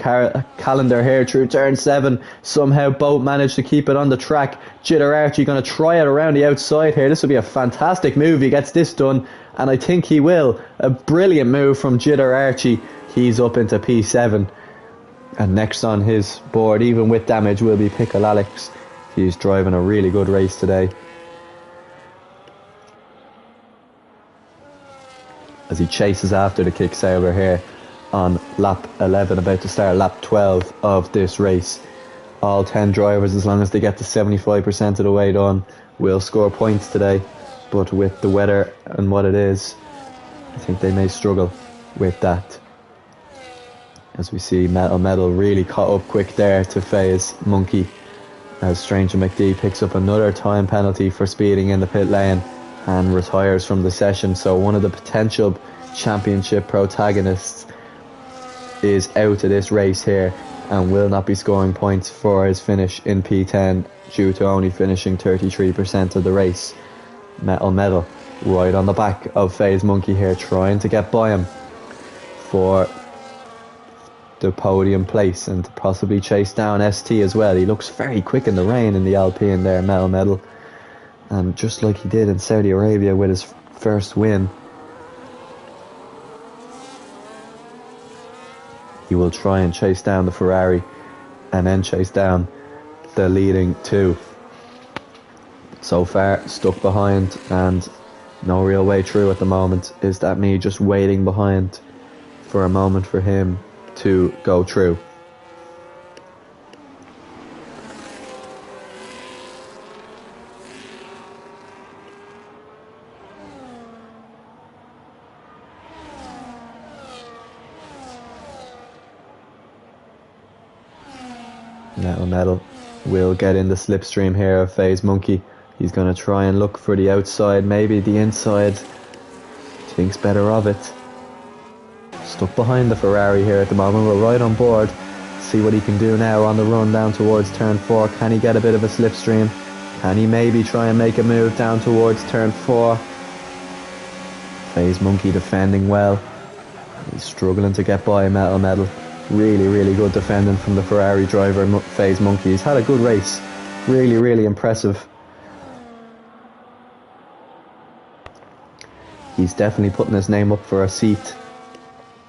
calendar here through turn 7. Somehow both managed to keep it on the track. Jitter Archie going to try it around the outside here. This will be a fantastic move. He gets this done, and I think he will. A brilliant move from Jitter Archie. He's up into P7, and next on his board, even with damage, will be Pickle Alex. He's driving a really good race today, as he chases after the Kicksauber here on lap 11, about to start lap 12 of this race. All 10 drivers, as long as they get to 75% of the way done, will score points today, but with the weather and what it is, I think they may struggle with that. As we see Metal really caught up quick there to FaZe Monkey, as Stranger McD picks up another time penalty for speeding in the pit lane and retires from the session. So one of the potential championship protagonists is out of this race here and will not be scoring points for his finish in P10 due to only finishing 33% of the race. Metal right on the back of FaZe Monkey here, trying to get by him for the podium place and to possibly chase down ST as well. He looks very quick in the rain in the Alpine there, Metal. And just like he did in Saudi Arabia with his first win, he will try and chase down the Ferrari and then chase down the leading 2. So far stuck behind and no real way through at the moment. Is That Me just waiting behind for a moment for him to go through. Metal will get in the slipstream here of FaZe Monkey. He's going to try and look for the outside, maybe the inside. Thinks better of it. Stuck behind the Ferrari here at the moment. We're right on board. See what he can do now on the run down towards turn 4. Can he get a bit of a slipstream? Can he maybe try and make a move down towards turn 4? FaZe Monkey defending well. He's struggling to get by Metal. Really good defending from the Ferrari driver, FaZe Monkey. He's had a good race. Really impressive. He's definitely putting his name up for a seat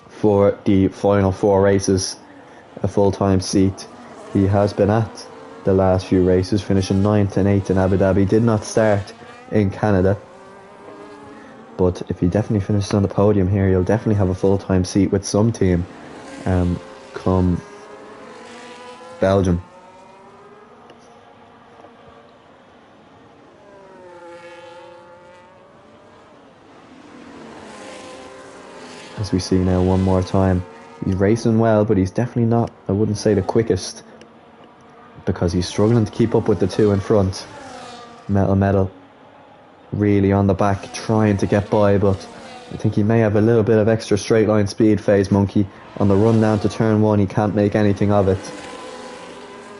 for the final 4 races, a full-time seat. He has been at the last few races, finishing 9th and 8th in Abu Dhabi. Did not start in Canada, but if he definitely finishes on the podium here, he'll definitely have a full-time seat with some team come Belgium. as we see now one more time. He's racing well, but he's definitely not, I wouldn't say, the quickest, because he's struggling to keep up with the two in front. Metal really on the back, trying to get by, but I think he may have a little bit of extra straight line speed. FaZe Monkey on the run down to turn one, he can't make anything of it.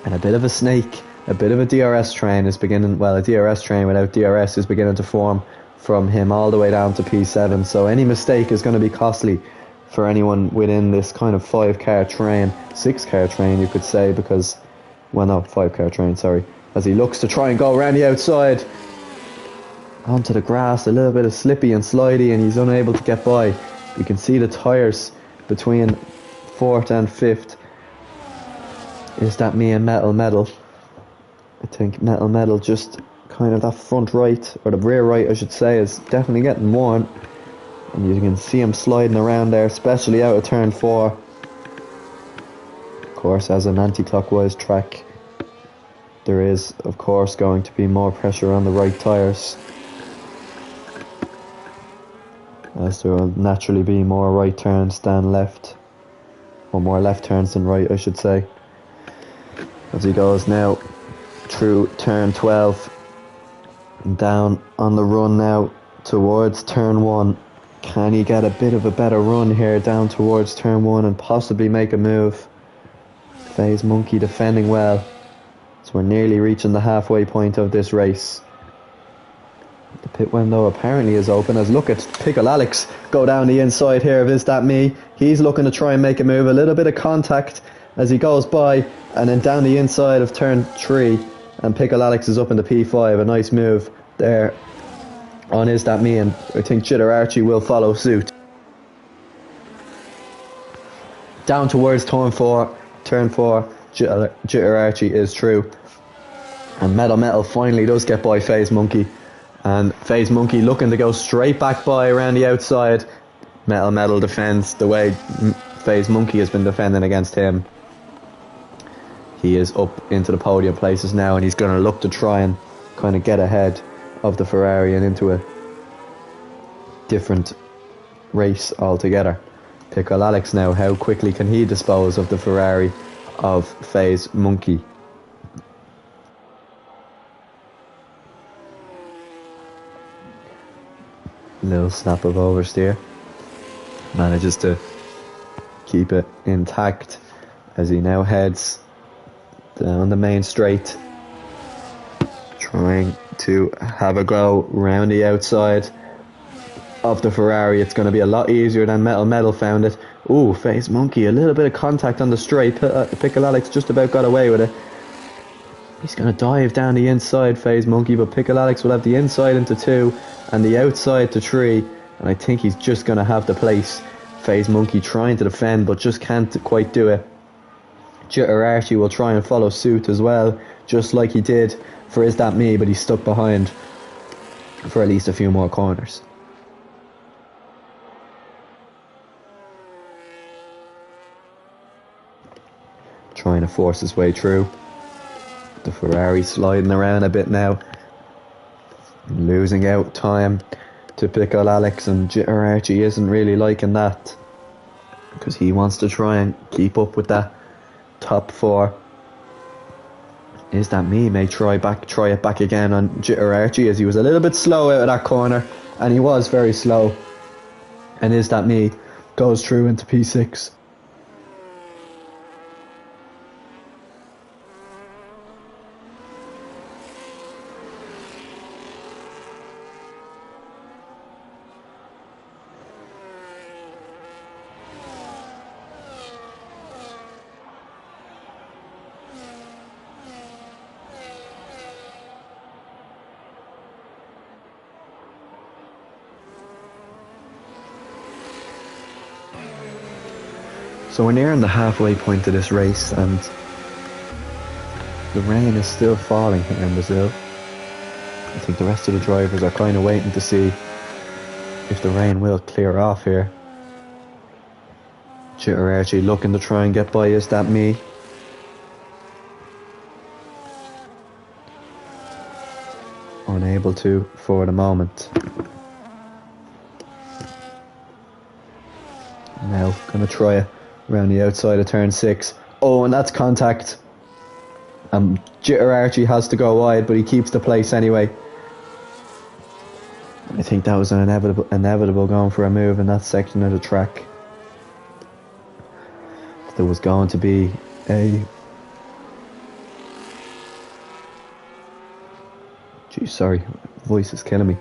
And a bit of a snake, a bit of a DRS train is beginning, well, a DRS train without DRS is beginning to form from him all the way down to P7. So any mistake is going to be costly for anyone within this kind of 5-car train, 6-car train you could say, because, well, no, 5-car train, sorry, as he looks to try and go around the outside onto the grass, a little bit of slippy and slidey, and he's unable to get by. You can see the tyres between 4th and 5th. Is that me and Metal? I think Metal just kind of that front right, or the rear right I should say, is definitely getting worn. And you can see him sliding around there, especially out of turn 4. Of course, as an anti-clockwise track, there is, of course, going to be more pressure on the right tyres, as there will naturally be more right turns than left, or more left turns than right I should say, as he goes now through turn 12 and down on the run now towards turn 1. Can he get a bit of a better run here down towards turn 1 and possibly make a move? FaZe Monkey defending well, so we're nearly reaching the halfway point of this race. The pit window apparently is open, as look at Pickle Alex go down the inside here of Is That Me. He's looking to try and make a move, a little bit of contact as he goes by, and then down the inside of turn 3, and Pickle Alex is up in the P5. A nice move there on Is That Me, and I think Jitter Archie will follow suit. Down towards turn 4, Jitter Archie is true, and Metal finally does get by FaZe Monkey. And FaZe Monkey looking to go straight back by around the outside. Metal defends the way FaZe Monkey has been defending against him. He is up into the podium places now, and he's going to look to try and kind of get ahead of the Ferrari and into a different race altogether. Pickle Alex now, how quickly can he dispose of the Ferrari of FaZe Monkey? Little snap of oversteer, manages to keep it intact as he now heads down the main straight, trying to have a go round the outside of the Ferrari. It's going to be a lot easier than Metal found it. Ooh, FaZe Monkey, a little bit of contact on the straight. Pickle Alex just about got away with it. He's going to dive down the inside, FaZe Monkey, but Pickle Alex will have the inside into 2 and the outside to 3, and I think he's just going to have to place FaZe Monkey trying to defend, but just can't quite do it. Jitter Archie will try and follow suit as well, just like he did for Is That Me, but he's stuck behind for at least a few more corners. Trying to force his way through. The Ferrari sliding around a bit now, losing out time to Pickle Alex, and Jitter Archie isn't really liking that, because he wants to try and keep up with that top 4. Is That Me may try it back again on Jitter Archie, as he was a little bit slow out of that corner, and he was very slow, and Is That Me goes through into P6. So we're nearing the halfway point of this race, and the rain is still falling here in Brazil. I think the rest of the drivers are kind of waiting to see if the rain will clear off here. Jitter Archie looking to try and get by Is That Me. Unable to for the moment. Now going to try it around the outside of turn 6. Oh, and that's contact. Jitter Archie has to go wide, but he keeps the place anyway. I think that was an inevitable going for a move in that section of the track. There was going to be sorry, voice is killing me.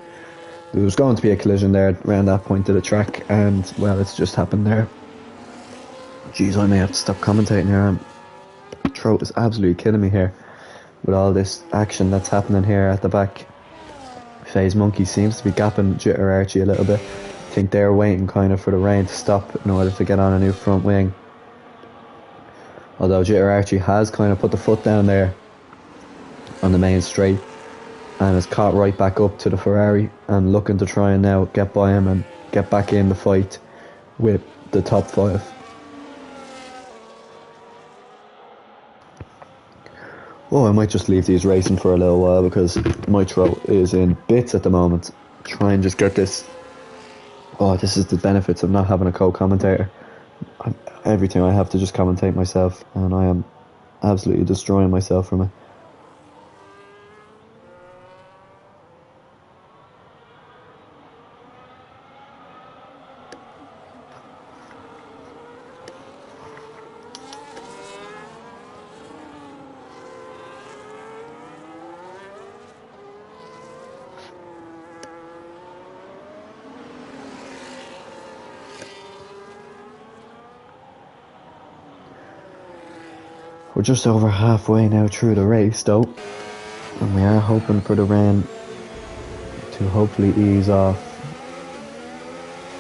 There was going to be a collision there around that point of the track, and well, it's just happened there. Jeez, I may have to stop commentating here. My throat is absolutely killing me here with all this action that's happening here at the back. FaZe Monkey seems to be gapping Jitter Archie a little bit. I think they're waiting kind of for the rain to stop in order to get on a new front wing. Although Jitter Archie has kind of put the foot down there on the main straight and has caught right back up to the Ferrari and looking to try and now get by him and get back in the fight with the top 5. Oh, I might just leave these racing for a little while because my throat is in bits at the moment. Try and just get this. Oh, this is the benefits of not having a co-commentator. Everything I have to just commentate myself, and I am absolutely destroying myself from it. We're just over halfway now through the race though, and we are hoping for the rain to hopefully ease off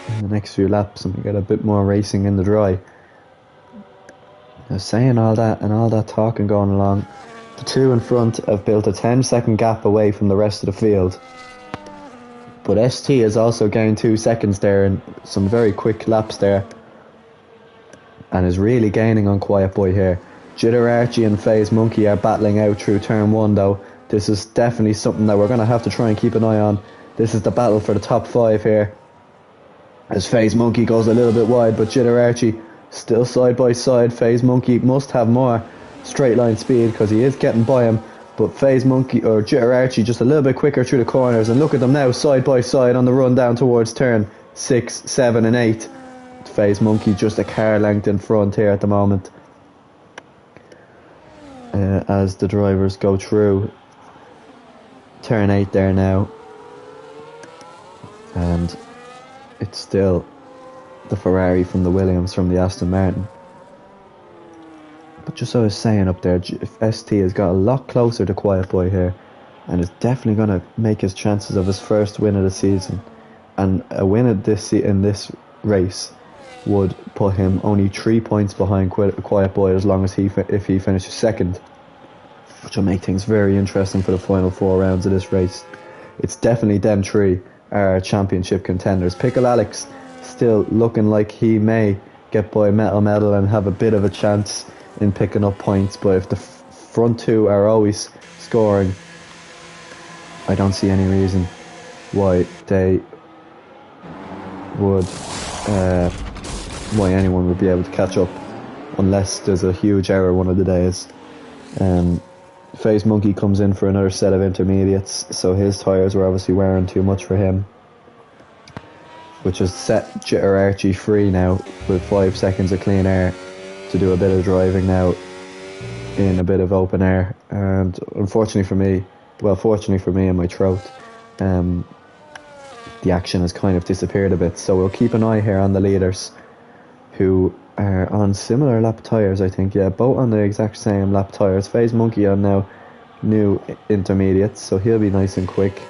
in the next few laps and we get a bit more racing in the dry. Now, saying all that and all that talking going along, the two in front have built a 10-second gap away from the rest of the field, but ST has also gained 2 seconds there in some very quick laps there and is really gaining on Quiet Boy here. Jitter Archie and FaZe Monkey are battling out through turn 1 though. This is definitely something that we're going to have to try and keep an eye on. This is the battle for the top 5 here, as FaZe Monkey goes a little bit wide, but Jitter Archie still side by side. FaZe Monkey must have more straight line speed because he is getting by him, but FaZe Monkey or Jitter Archie just a little bit quicker through the corners, and look at them now side by side on the run down towards turn 6, 7 and 8. FaZe Monkey just a car length in front here at the moment. As the drivers go through turn 8 there now, and it's still the Ferrari from the Williams from the Aston Martin. But just as I was saying up there, ST has got a lot closer to Quiet Boy here and is definitely going to make his chances of his first win of the season, and a win of in this race would put him only 3 points behind Quiet Boy as long as if he finishes second, which will make things very interesting for the final 4 rounds of this race. It's definitely them 3 are championship contenders. Pickle Alex still looking like he may get by Metal and have a bit of a chance in picking up points, but if the front 2 are always scoring, I don't see any reason why they would why anyone would be able to catch up unless there's a huge error one of the days. FaZe Monkey comes in for another set of intermediates, so his tyres were obviously wearing too much for him, which has set Jitter Archie free now with 5 seconds of clean air to do a bit of driving now in a bit of open air. And unfortunately for me, fortunately for me and my throat, the action has kind of disappeared a bit, so we'll keep an eye here on the leaders, who are on similar lap tyres, I think. Yeah, both on the exact same lap tyres. FaZe Monkey on now new intermediates, so he'll be nice and quick,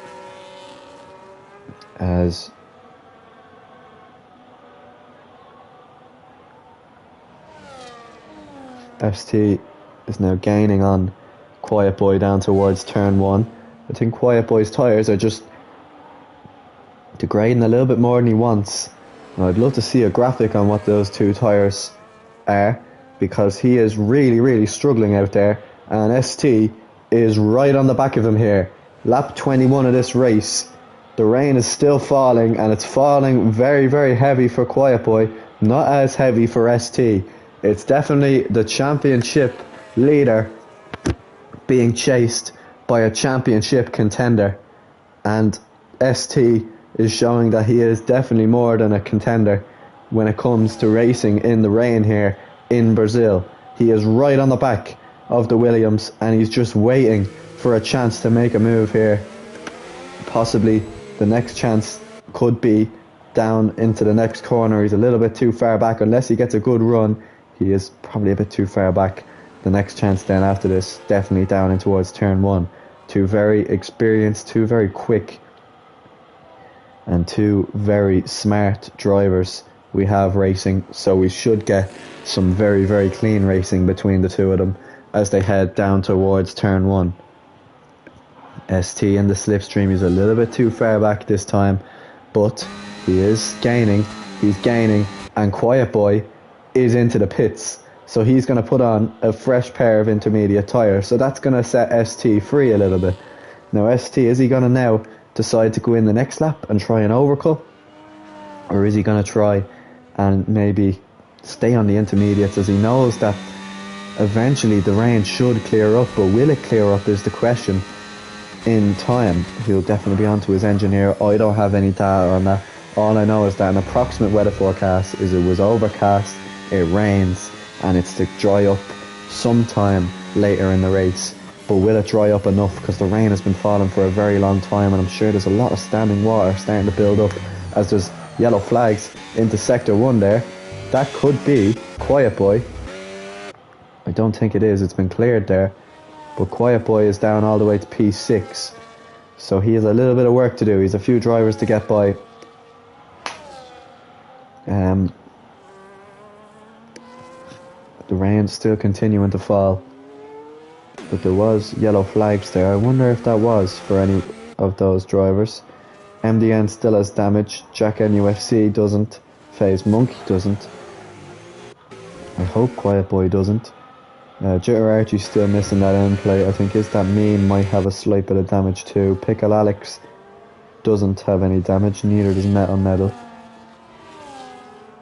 as ST is now gaining on Quiet Boy down towards turn 1. I think Quiet Boy's tyres are just degrading a little bit more than he wants. Now, I'd love to see a graphic on what those 2 tyres are, because he is really, really struggling out there, and ST is right on the back of him here. Lap 21 of this race. The rain is still falling, and it's falling very, very heavy for Quiet Boy. not as heavy for ST. It's definitely the championship leader being chased by a championship contender, and ST is showing that he is definitely more than a contender when it comes to racing in the rain here in Brazil. He is right on the back of the Williams, and he's just waiting for a chance to make a move here. Possibly the next chance could be down into the next corner. He's a little bit too far back. Unless he gets a good run, he is probably a bit too far back. The next chance then after this, definitely down in towards turn 1. Two very experienced, two very quick, and two very smart drivers we have racing, so we should get some very, very clean racing between the two of them as they head down towards turn 1. ST in the slipstream is a little bit too far back this time, but he is gaining, he's gaining, and Quiet Boy is into the pits, so he's going to put on a fresh pair of intermediate tyres, so that's going to set ST free a little bit. Now ST, is he going to now decide to go in the next lap and try an overcut, or is he going to try and maybe stay on the intermediates, as he knows that eventually the rain should clear up, but will it clear up is the question. In time, he'll definitely be onto his engineer. I don't have any data on that. All I know is that an approximate weather forecast is it was overcast, it rains, and it's to dry up sometime later in the race. But will it dry up enough? Because the rain has been falling for a very long time, and I'm sure there's a lot of standing water starting to build up as there's yellow flags into sector 1 there. That could be Quiet Boy. I don't think it is, it's been cleared there. But Quiet Boy is down all the way to P6. So he has a little bit of work to do. He's a few drivers to get by. The rain's still continuing to fall. But there was yellow flags there. I wonder if that was for any of those drivers. MDN still has damage. Jack NUFC doesn't. FaZe Monkey doesn't. I hope Quiet Boy doesn't. Jitter Archie's still missing that end plate. I think Is That Meme might have a slight bit of damage too. Pickle Alex doesn't have any damage. Neither does Metal Metal.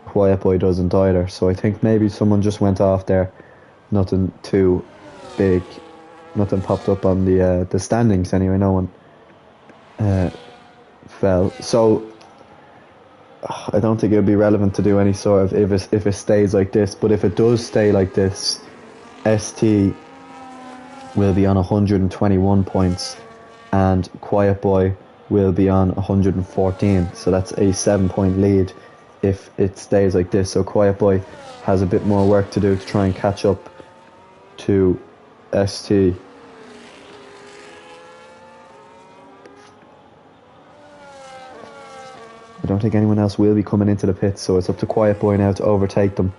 Quiet Boy doesn't either. So I think maybe someone just went off there. Nothing too big. Nothing popped up on the standings anyway. No one fell. So I don't think it would be relevant to do any sort of if it stays like this. But if it does stay like this, ST will be on 121 points and Quiet Boy will be on 114, so that's a 7-point lead if it stays like this. So Quiet Boy has a bit more work to do to try and catch up to ST. I don't think anyone else will be coming into the pits, so it's up to Quiet Boy now to overtake them.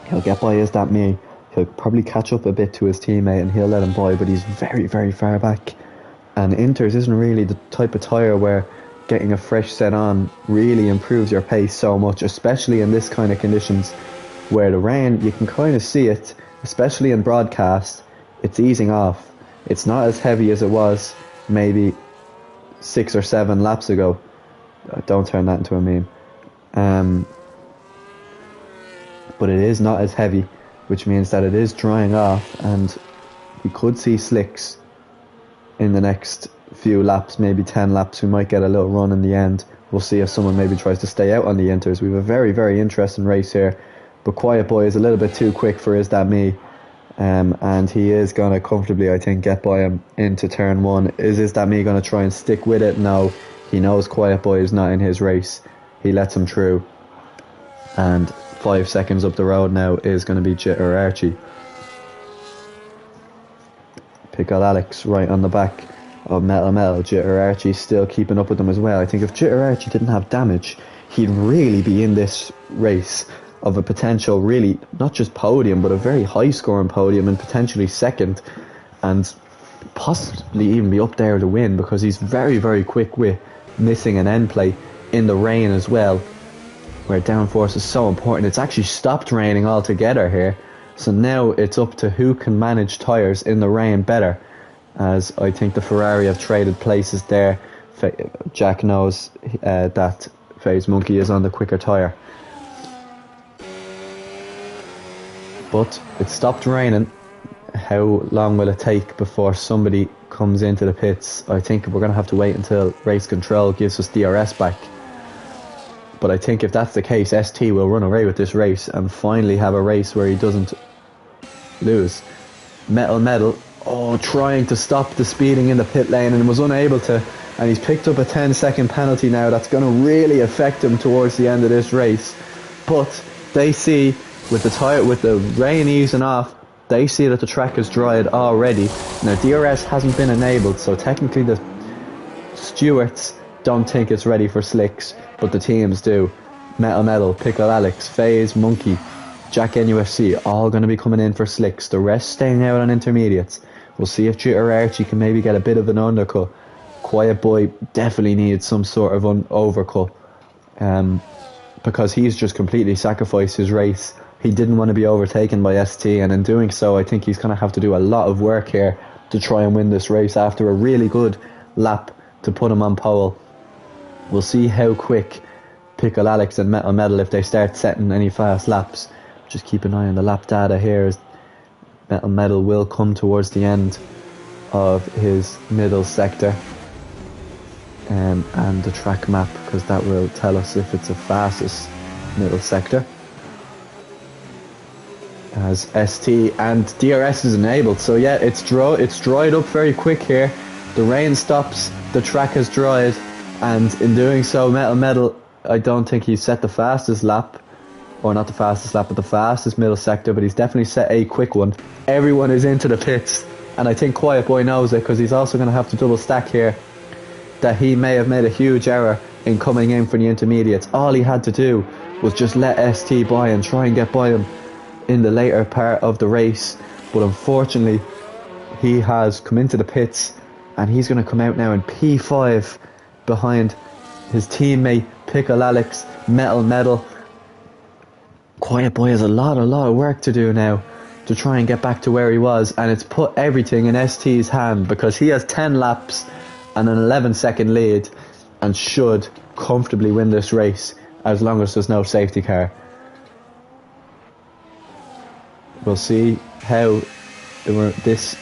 He'll get by Is That Me. He'll probably catch up a bit to his teammate and he'll let him by, but he's very, very far back. And Inters isn't really the type of tyre where getting a fresh set on really improves your pace so much, especially in this kind of conditions where the rain, you can kind of see it, especially in broadcast, it's easing off. It's not as heavy as it was maybe 6 or 7 laps ago. Don't turn that into a meme. But it is not as heavy, which means that it is drying off, and we could see slicks in the next few laps, maybe 10 laps. We might get a little run in the end. We'll see if someone maybe tries to stay out on the Inters. We have a very, very interesting race here, but Quiet Boy is a little bit too quick for Is That Me, and he is going to comfortably, I think, get by him into turn 1. Is That Me going to try and stick with it? No, he knows Quiet Boy is not in his race. He lets him through, and 5 seconds up the road now is going to be Jitter Archie. Pickle Alex right on the back of Metal Metal. Jitter Archie still keeping up with them as well. I think if Jitter Archie didn't have damage, he'd really be in this race of a potential, really, not just podium, but a very high scoring podium, and potentially second, and possibly even be up there to win, because he's very, very quick with missing an end plate in the rain as well, where downforce is so important. It's actually stopped raining altogether here, so now it's up to who can manage tyres in the rain better, as I think the Ferrari have traded places there. Jack knows that FaZe Monkey is on the quicker tyre. But it stopped raining. How long will it take before somebody comes into the pits? I think we're going to have to wait until race control gives us DRS back. But I think if that's the case, ST will run away with this race and finally have a race where he doesn't lose. Metal, trying to stop the speeding in the pit lane and was unable to. And he's picked up a 10-second penalty now. That's going to really affect him towards the end of this race. But they see, with the rain easing off, they see that the track is dried already. Now DRS hasn't been enabled, so technically the stewards don't think it's ready for slicks, but the teams do. Metal, Pickle Alex, FaZe, Monkey, Jack NUFC, all going to be coming in for slicks. The rest staying out on intermediates. We'll see if Jitter Archie can maybe get a bit of an undercut. Quiet Boy definitely needs some sort of overcut, because he's just completely sacrificed his race. He didn't want to be overtaken by ST, and in doing so I think he's going to have to do a lot of work here to try and win this race after a really good lap to put him on pole. We'll see how quick Pickle Alex and Metal, if they start setting any fast laps. Just keep an eye on the lap data here, as Metal will come towards the end of his middle sector, and the track map, because that will tell us if it's the fastest middle sector. As ST and DRS is enabled, so yeah, it's dried up very quick here. The rain stops, the track has dried, and in doing so, Metal, I don't think he's set the fastest lap, or not the fastest lap, but the fastest middle sector, but he's definitely set a quick one. Everyone is into the pits, and I think Quiet Boy knows it, because he's also going to have to double stack here, that he may have made a huge error in coming in for the intermediates. All he had to do was just let ST by and try and get by him in the later part of the race, but unfortunately he has come into the pits and he's going to come out now in P5 behind his teammate Pickle Alex, Metal. Quiet Boy has a lot of work to do now to try and get back to where he was, and it's put everything in ST's hand, because he has 10 laps and an 11-second lead and should comfortably win this race as long as there's no safety car. We'll see how this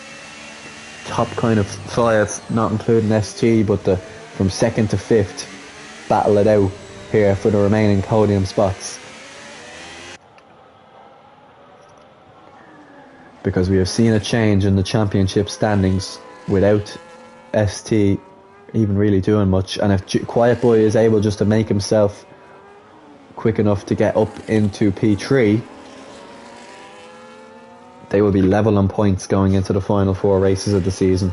top kind of 5, not including ST, but from 2nd to 5th, battle it out here for the remaining podium spots. Because we have seen a change in the championship standings without ST even really doing much, and if Quiet Boy is able just to make himself quick enough to get up into P3, they will be level on points going into the final 4 races of the season.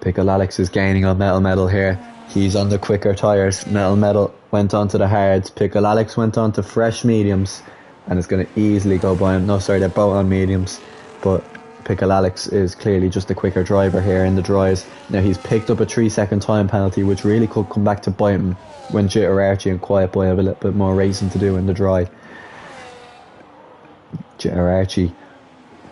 Pickle Alex is gaining on Metal here. He's on the quicker tyres. Metal went on to the hards. Pickle Alex went on to fresh mediums and is going to easily go by him. No, sorry, they're both on mediums, but Pickle Alex is clearly just a quicker driver here in the dries. Now he's picked up a 3-second time penalty, which really could come back to bite him when Jitter Archie and Quiet Boy have a little bit more racing to do in the dry. Jitter Archie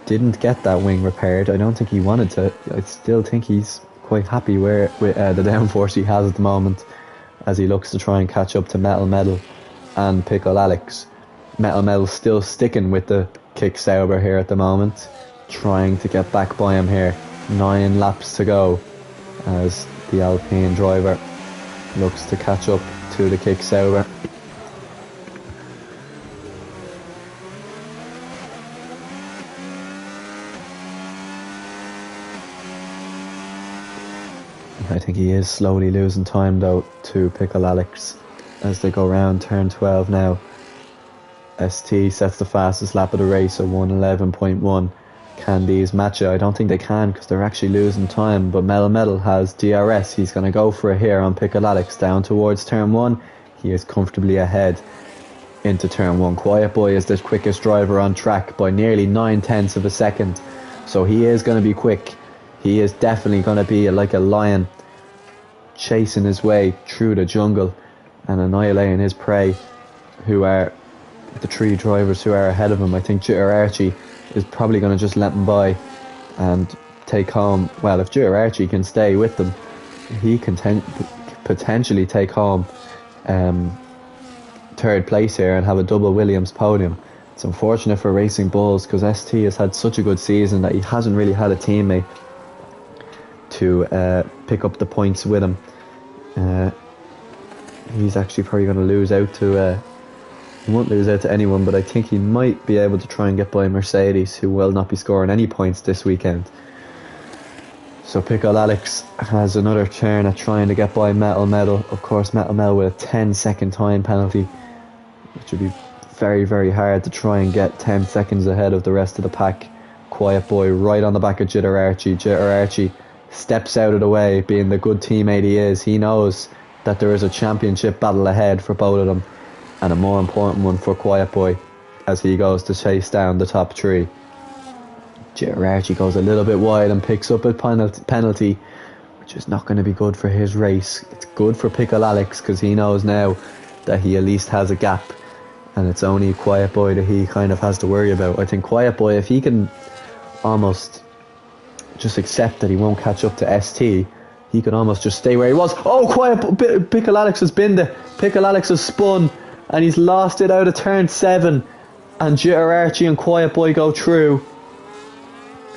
didn't get that wing repaired. I don't think he wanted to. I still think he's quite happy with the downforce he has at the moment, as he looks to try and catch up to Metal and Pickle Alex. Metal still sticking with the kick Sauber here at the moment, trying to get back by him here. 9 laps to go as the Alpine driver looks to catch up to the kick Sauber. I think he is slowly losing time though to Pickle Alex as they go round turn 12 now. ST sets the fastest lap of the race at 1:11.1. Can these match it? I don't think they can, because they're actually losing time, but Metal has DRS. He's going to go for it here on Pickle Alex down towards turn 1. He is comfortably ahead into turn 1. Quiet Boy is the quickest driver on track by nearly 9/10 of a second, so he is going to be quick. He is definitely going to be like a lion, chasing his way through the jungle and annihilating his prey, who are the 3 drivers who are ahead of him. I think Jitter Archie is probably going to just let him by and take home. Well, if Jitter Archie can stay with them, he can potentially take home third place here and have a double Williams podium. It's unfortunate for Racing Bulls because ST has had such a good season that he hasn't really had a teammate to pick up the points with him. He's actually probably going to lose out to he won't lose out to anyone, but I think he might be able to try and get by Mercedes, who will not be scoring any points this weekend. So Pickle Alex has another turn at trying to get by Metal Metal. Of course, Metal Metal with a 10-second time penalty, which would be very, very hard to try and get 10 seconds ahead of the rest of the pack. Quiet Boy right on the back of Jitter Archie. Jitter Archie steps out of the way, being the good teammate he is. He knows that there is a championship battle ahead for both of them, and a more important one for Quiet Boy as he goes to chase down the top three. Jitter Archie goes a little bit wide and picks up a penalty, which is not going to be good for his race. It's good for Pickle Alex because he knows now that he at least has a gap, and it's only Quiet Boy that he kind of has to worry about. I think Quiet Boy, if he can almost just accept that he won't catch up to ST, he could almost just stay where he was. Oh, Pickle Alex has been there. Pickle Alex has spun and he's lost it out of turn 7, and Jitter Archie and Quiet Boy go through.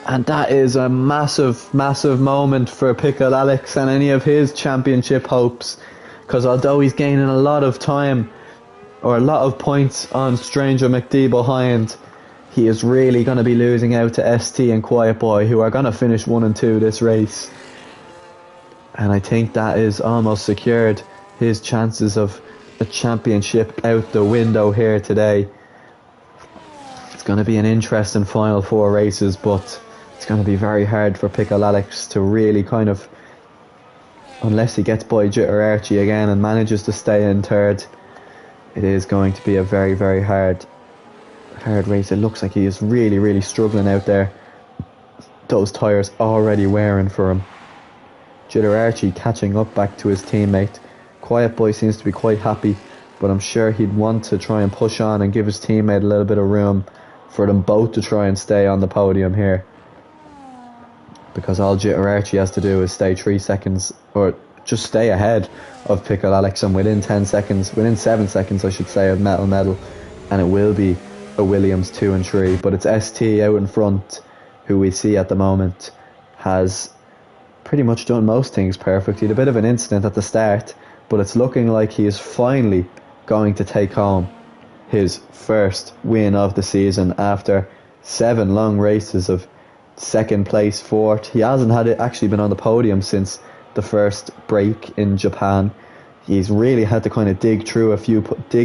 And that is a massive, massive moment for Pickle Alex and any of his championship hopes. Because although he's gaining a lot of time, or a lot of points on Stranger McD behind, he is really going to be losing out to ST and Quiet Boy, who are going to finish 1 and 2 this race. And I think that is almost secured his chances of a championship out the window here today. It's going to be an interesting final 4 races, but it's going to be very hard for Pickle Alex to really kind of, unless he gets by Jitter Archie again and manages to stay in third, it is going to be a very, very hard race. It looks like he is really, really struggling out there. Those tyres already wearing for him. Jitter Archie catching up back to his teammate. Quiet Boy seems to be quite happy, but I'm sure he'd want to try and push on and give his teammate a little bit of room for them both to try and stay on the podium here. Because all Jitter Archie has to do is stay 3 seconds, or just stay ahead of Pickle Alex, and within 7 seconds I should say, of Metal Metal, and it will be a Williams 2 and 3. But it's ST out in front, who we see at the moment has pretty much done most things perfectly. He had a bit of an incident at the start, but it's looking like he is finally going to take home his first win of the season after 7 long races of second place, fourth. He hasn't actually been on the podium since the first break in Japan. He's really had to kind of dig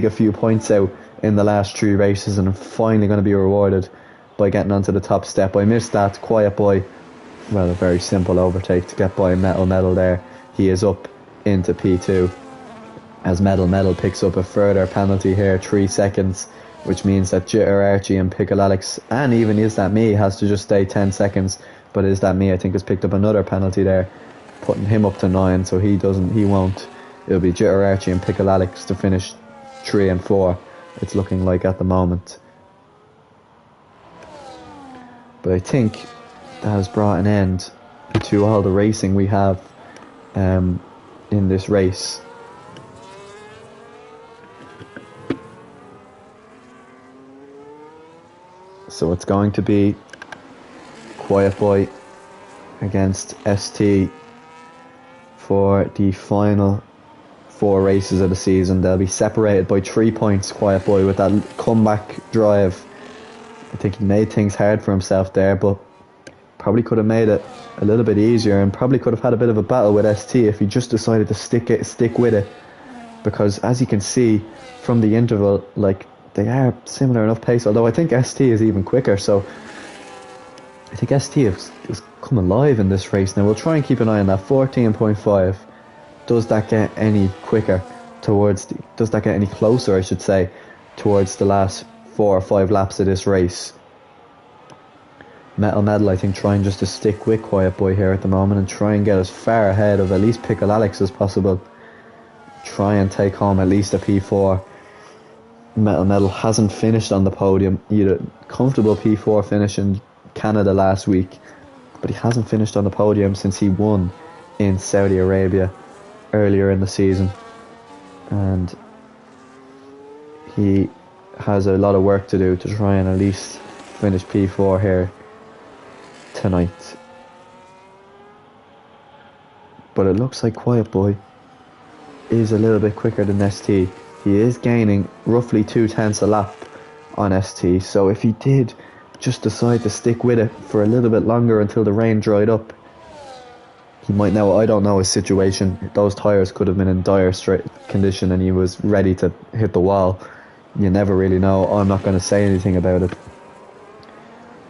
a few points out in the last 3 races, and finally going to be rewarded by getting onto the top step. I missed that. Quiet Boy, well, a very simple overtake to get by Metal Metal there. He is up into P2 as Metal Metal picks up a further penalty here, 3 seconds, which means that Jitter Archie and Pickle Alex, and even Is That Me, has to just stay 10 seconds. But Is That Me, I think, has picked up another penalty there, putting him up to 9, so he won't. It'll be Jitter Archie and Pickle Alex to finish 3 and 4, it's looking like at the moment. But I think that has brought an end to all the racing we have in this race. So it's going to be Quiet Boy against ST for the final 4 races of the season. They'll be separated by 3 points, Quiet Boy, with that comeback drive. I think he made things hard for himself there, but probably could have made it a little bit easier, and probably could have had a bit of a battle with ST if he just decided to stick with it. Because as you can see from the interval, like, they are similar enough pace, although I think ST is even quicker, so I think ST has come alive in this race. Now we'll try and keep an eye on that. 14.5. Does that get any quicker does that get any closer, I should say, towards the last 4 or 5 laps of this race? Metal Metal, I think, trying just to stick with Quiet Boy here at the moment and try and get as far ahead of at least Pickle Alex as possible. Try and take home at least a P4. Metal Metal hasn't finished on the podium. He had a comfortable P4 finish in Canada last week, but he hasn't finished on the podium since he won in Saudi Arabia earlier in the season. And he has a lot of work to do to try and at least finish P4 here tonight. But it looks like Quiet Boy is a little bit quicker than ST. He is gaining roughly 2/10 a lap on ST, so if he did just decide to stick with it for a little bit longer until the rain dried up, he might know. I don't know his situation. Those tyres could have been in dire condition and he was ready to hit the wall. You never really know. I'm not going to say anything about it,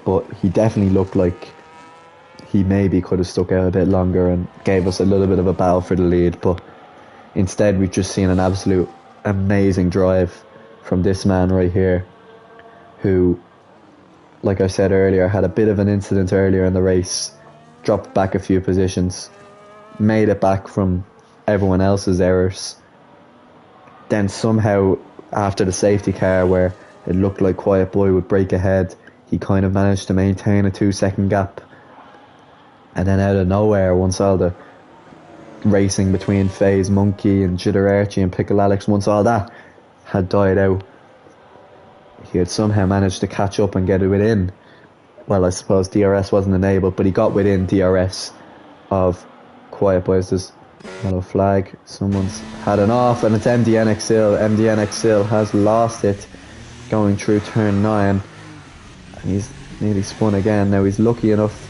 but he definitely looked like he maybe could have stuck out a bit longer and gave us a little bit of a battle for the lead, but instead we've just seen an absolute amazing drive from this man right here, who, like I said earlier, had a bit of an incident earlier in the race, dropped back a few positions, made it back from everyone else's errors, then somehow after the safety car where it looked like Quiet Boy would break ahead, he kind of managed to maintain a 2-second gap. And then out of nowhere, once all the racing between FaZe Monkey and Jitter Archie and Pickle Alex, once all that had died out, he had somehow managed to catch up and get it within, well, I suppose DRS wasn't enabled, but he got within DRS of Quiet Boys. There's yellow flag, someone's had an off, and it's MDNX Hill. MDNX Hill has lost it going through turn 9, and he's nearly spun again. Now he's lucky enough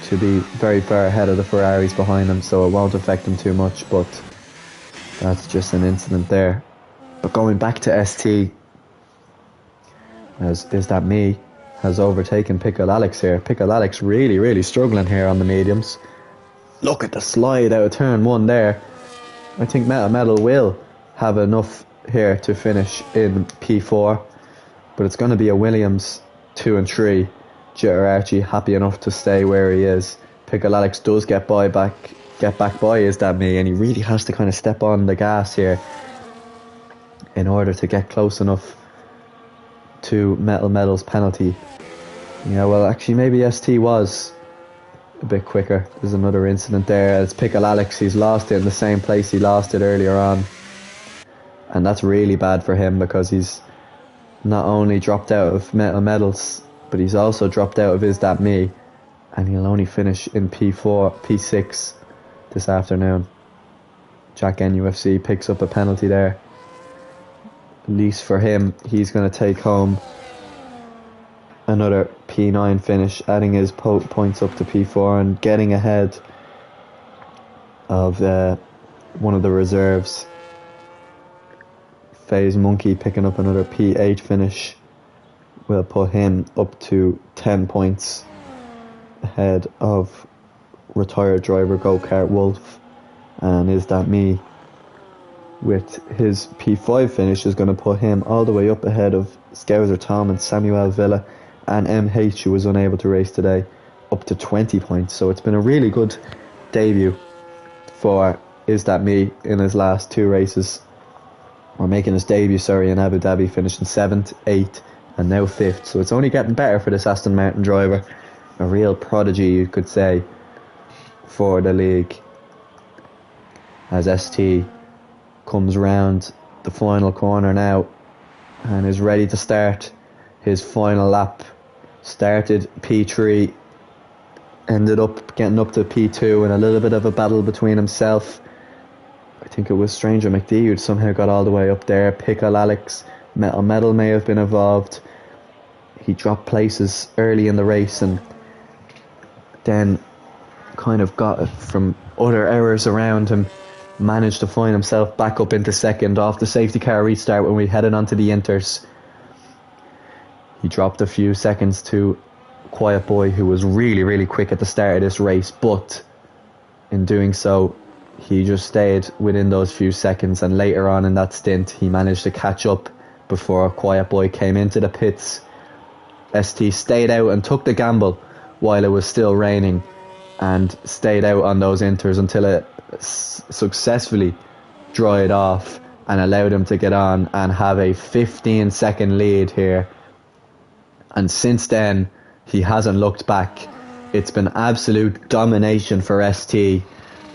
to be very far ahead of the Ferraris behind him, so it won't affect him too much, but that's just an incident there. But going back to ST, as Is That Me has overtaken Pickle Alex here. Pickle Alex really struggling here on the mediums. Look at the slide out of turn 1 there. I think Metal will have enough here to finish in P4, but it's going to be a Williams 2 and 3. Jitter Archie happy enough to stay where he is. Pickle Alex does get back by Is That Me, and he really has to kind of step on the gas here in order to get close enough to Metal's penalty. Yeah, well, actually maybe ST was a bit quicker. There's another incident there. It's Pickle Alex. He's lost it in the same place he lost it earlier on, and that's really bad for him because he's not only dropped out of Metals, but he's also dropped out of Is That Me, and he'll only finish in P6 this afternoon. Jack NUFC picks up a penalty there. At least for him, he's going to take home another P9 finish, adding his points up to P4 and getting ahead of one of the reserves. FaZe Monkey picking up another P8 finish will put him up to 10 points ahead of retired driver Go-Kart Wolf, and Is That Me with his P5 finish is going to put him all the way up ahead of Scouser Tom and Samuel Villa and MH, who was unable to race today, up to 20 points. So it's been a really good debut for Is That Me in his last 2 races, or making his debut, in Abu Dhabi, finishing 7th, 8th and now 5th. So it's only getting better for this Aston Martin driver. A real prodigy, you could say, for the league, as ST comes round the final corner now and is ready to start his final lap. Started P3, ended up getting up to P2 in a little bit of a battle between himself. I think it was Stranger McD who somehow got all the way up there. Pickle Alex, Metal may have been involved. He dropped places early in the race and then kind of got it from other errors around him. Managed to find himself back up into second off the safety car restart when we headed onto the inters. He dropped a few seconds to Quiet Boy, who was really quick at the start of this race, but in doing so he just stayed within those few seconds, and later on in that stint he managed to catch up before Quiet Boy came into the pits. ST stayed out and took the gamble while it was still raining and stayed out on those inters until it successfully dried off and allowed him to get on and have a 15-second lead here. And since then he hasn't looked back. It's been absolute domination for ST,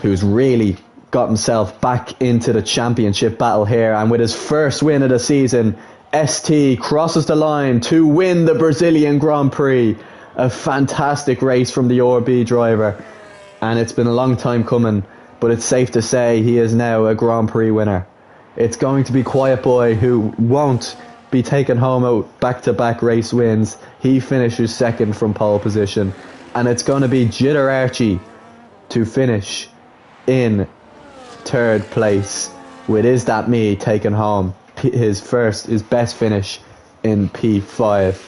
who's really got himself back into the championship battle here, and with his first win of the season, ST crosses the line to win the Brazilian Grand Prix. A fantastic race from the RB driver, and it's been a long time coming, but it's safe to say he is now a Grand Prix winner. It's going to be Quiet Boy who won't be taken home out back-to-back race wins. He finishes second from pole position, and it's going to be Jitter Archie to finish in third place, with Is That Me taking home his best finish in P5.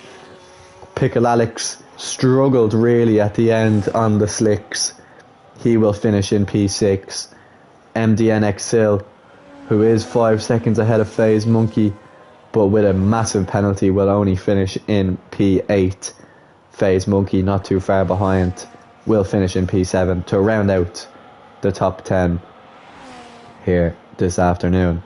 Pickle Alex struggled really at the end on the slicks. He will finish in P6. MDN Exil, who is 5 seconds ahead of FaZe Monkey, but with a massive penalty, will only finish in P8. FaZe Monkey, not too far behind, will finish in P7 to round out the top 10 here this afternoon.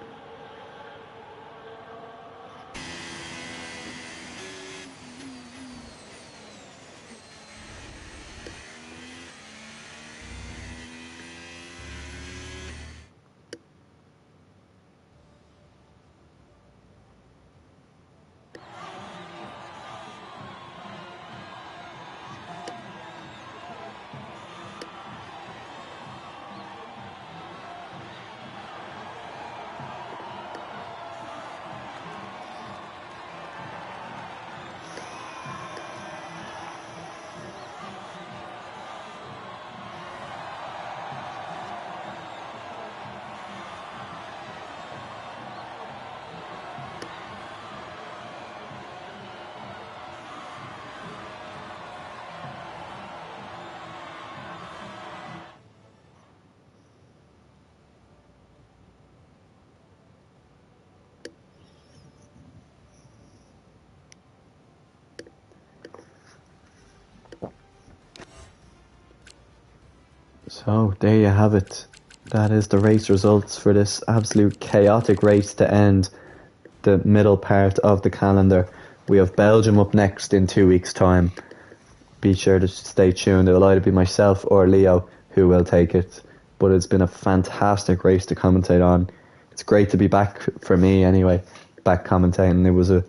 So there you have it. That is the race results for this absolute chaotic race to end the middle part of the calendar. We have Belgium up next in 2 weeks' time. Be sure to stay tuned. It'll either be myself or Leo who will take it. But it's been a fantastic race to commentate on. It's great to be back, for me anyway, back commentating. It was a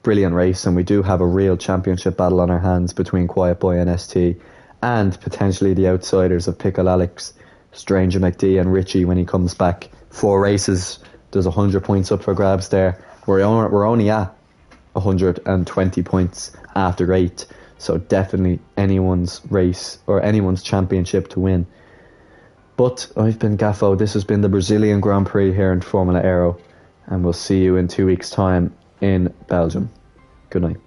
brilliant race, and we do have a real championship battle on our hands between Quiet Boy and ST, and potentially the outsiders of Pickle Alex, Stranger McD and Richie when he comes back. 4 races, there's 100 points up for grabs there. We're only at 120 points after 8, so definitely anyone's race or anyone's championship to win. But I've been Gaffo. This has been the Brazilian Grand Prix here in Formula Aero, and we'll see you in 2 weeks' time in Belgium. Good night.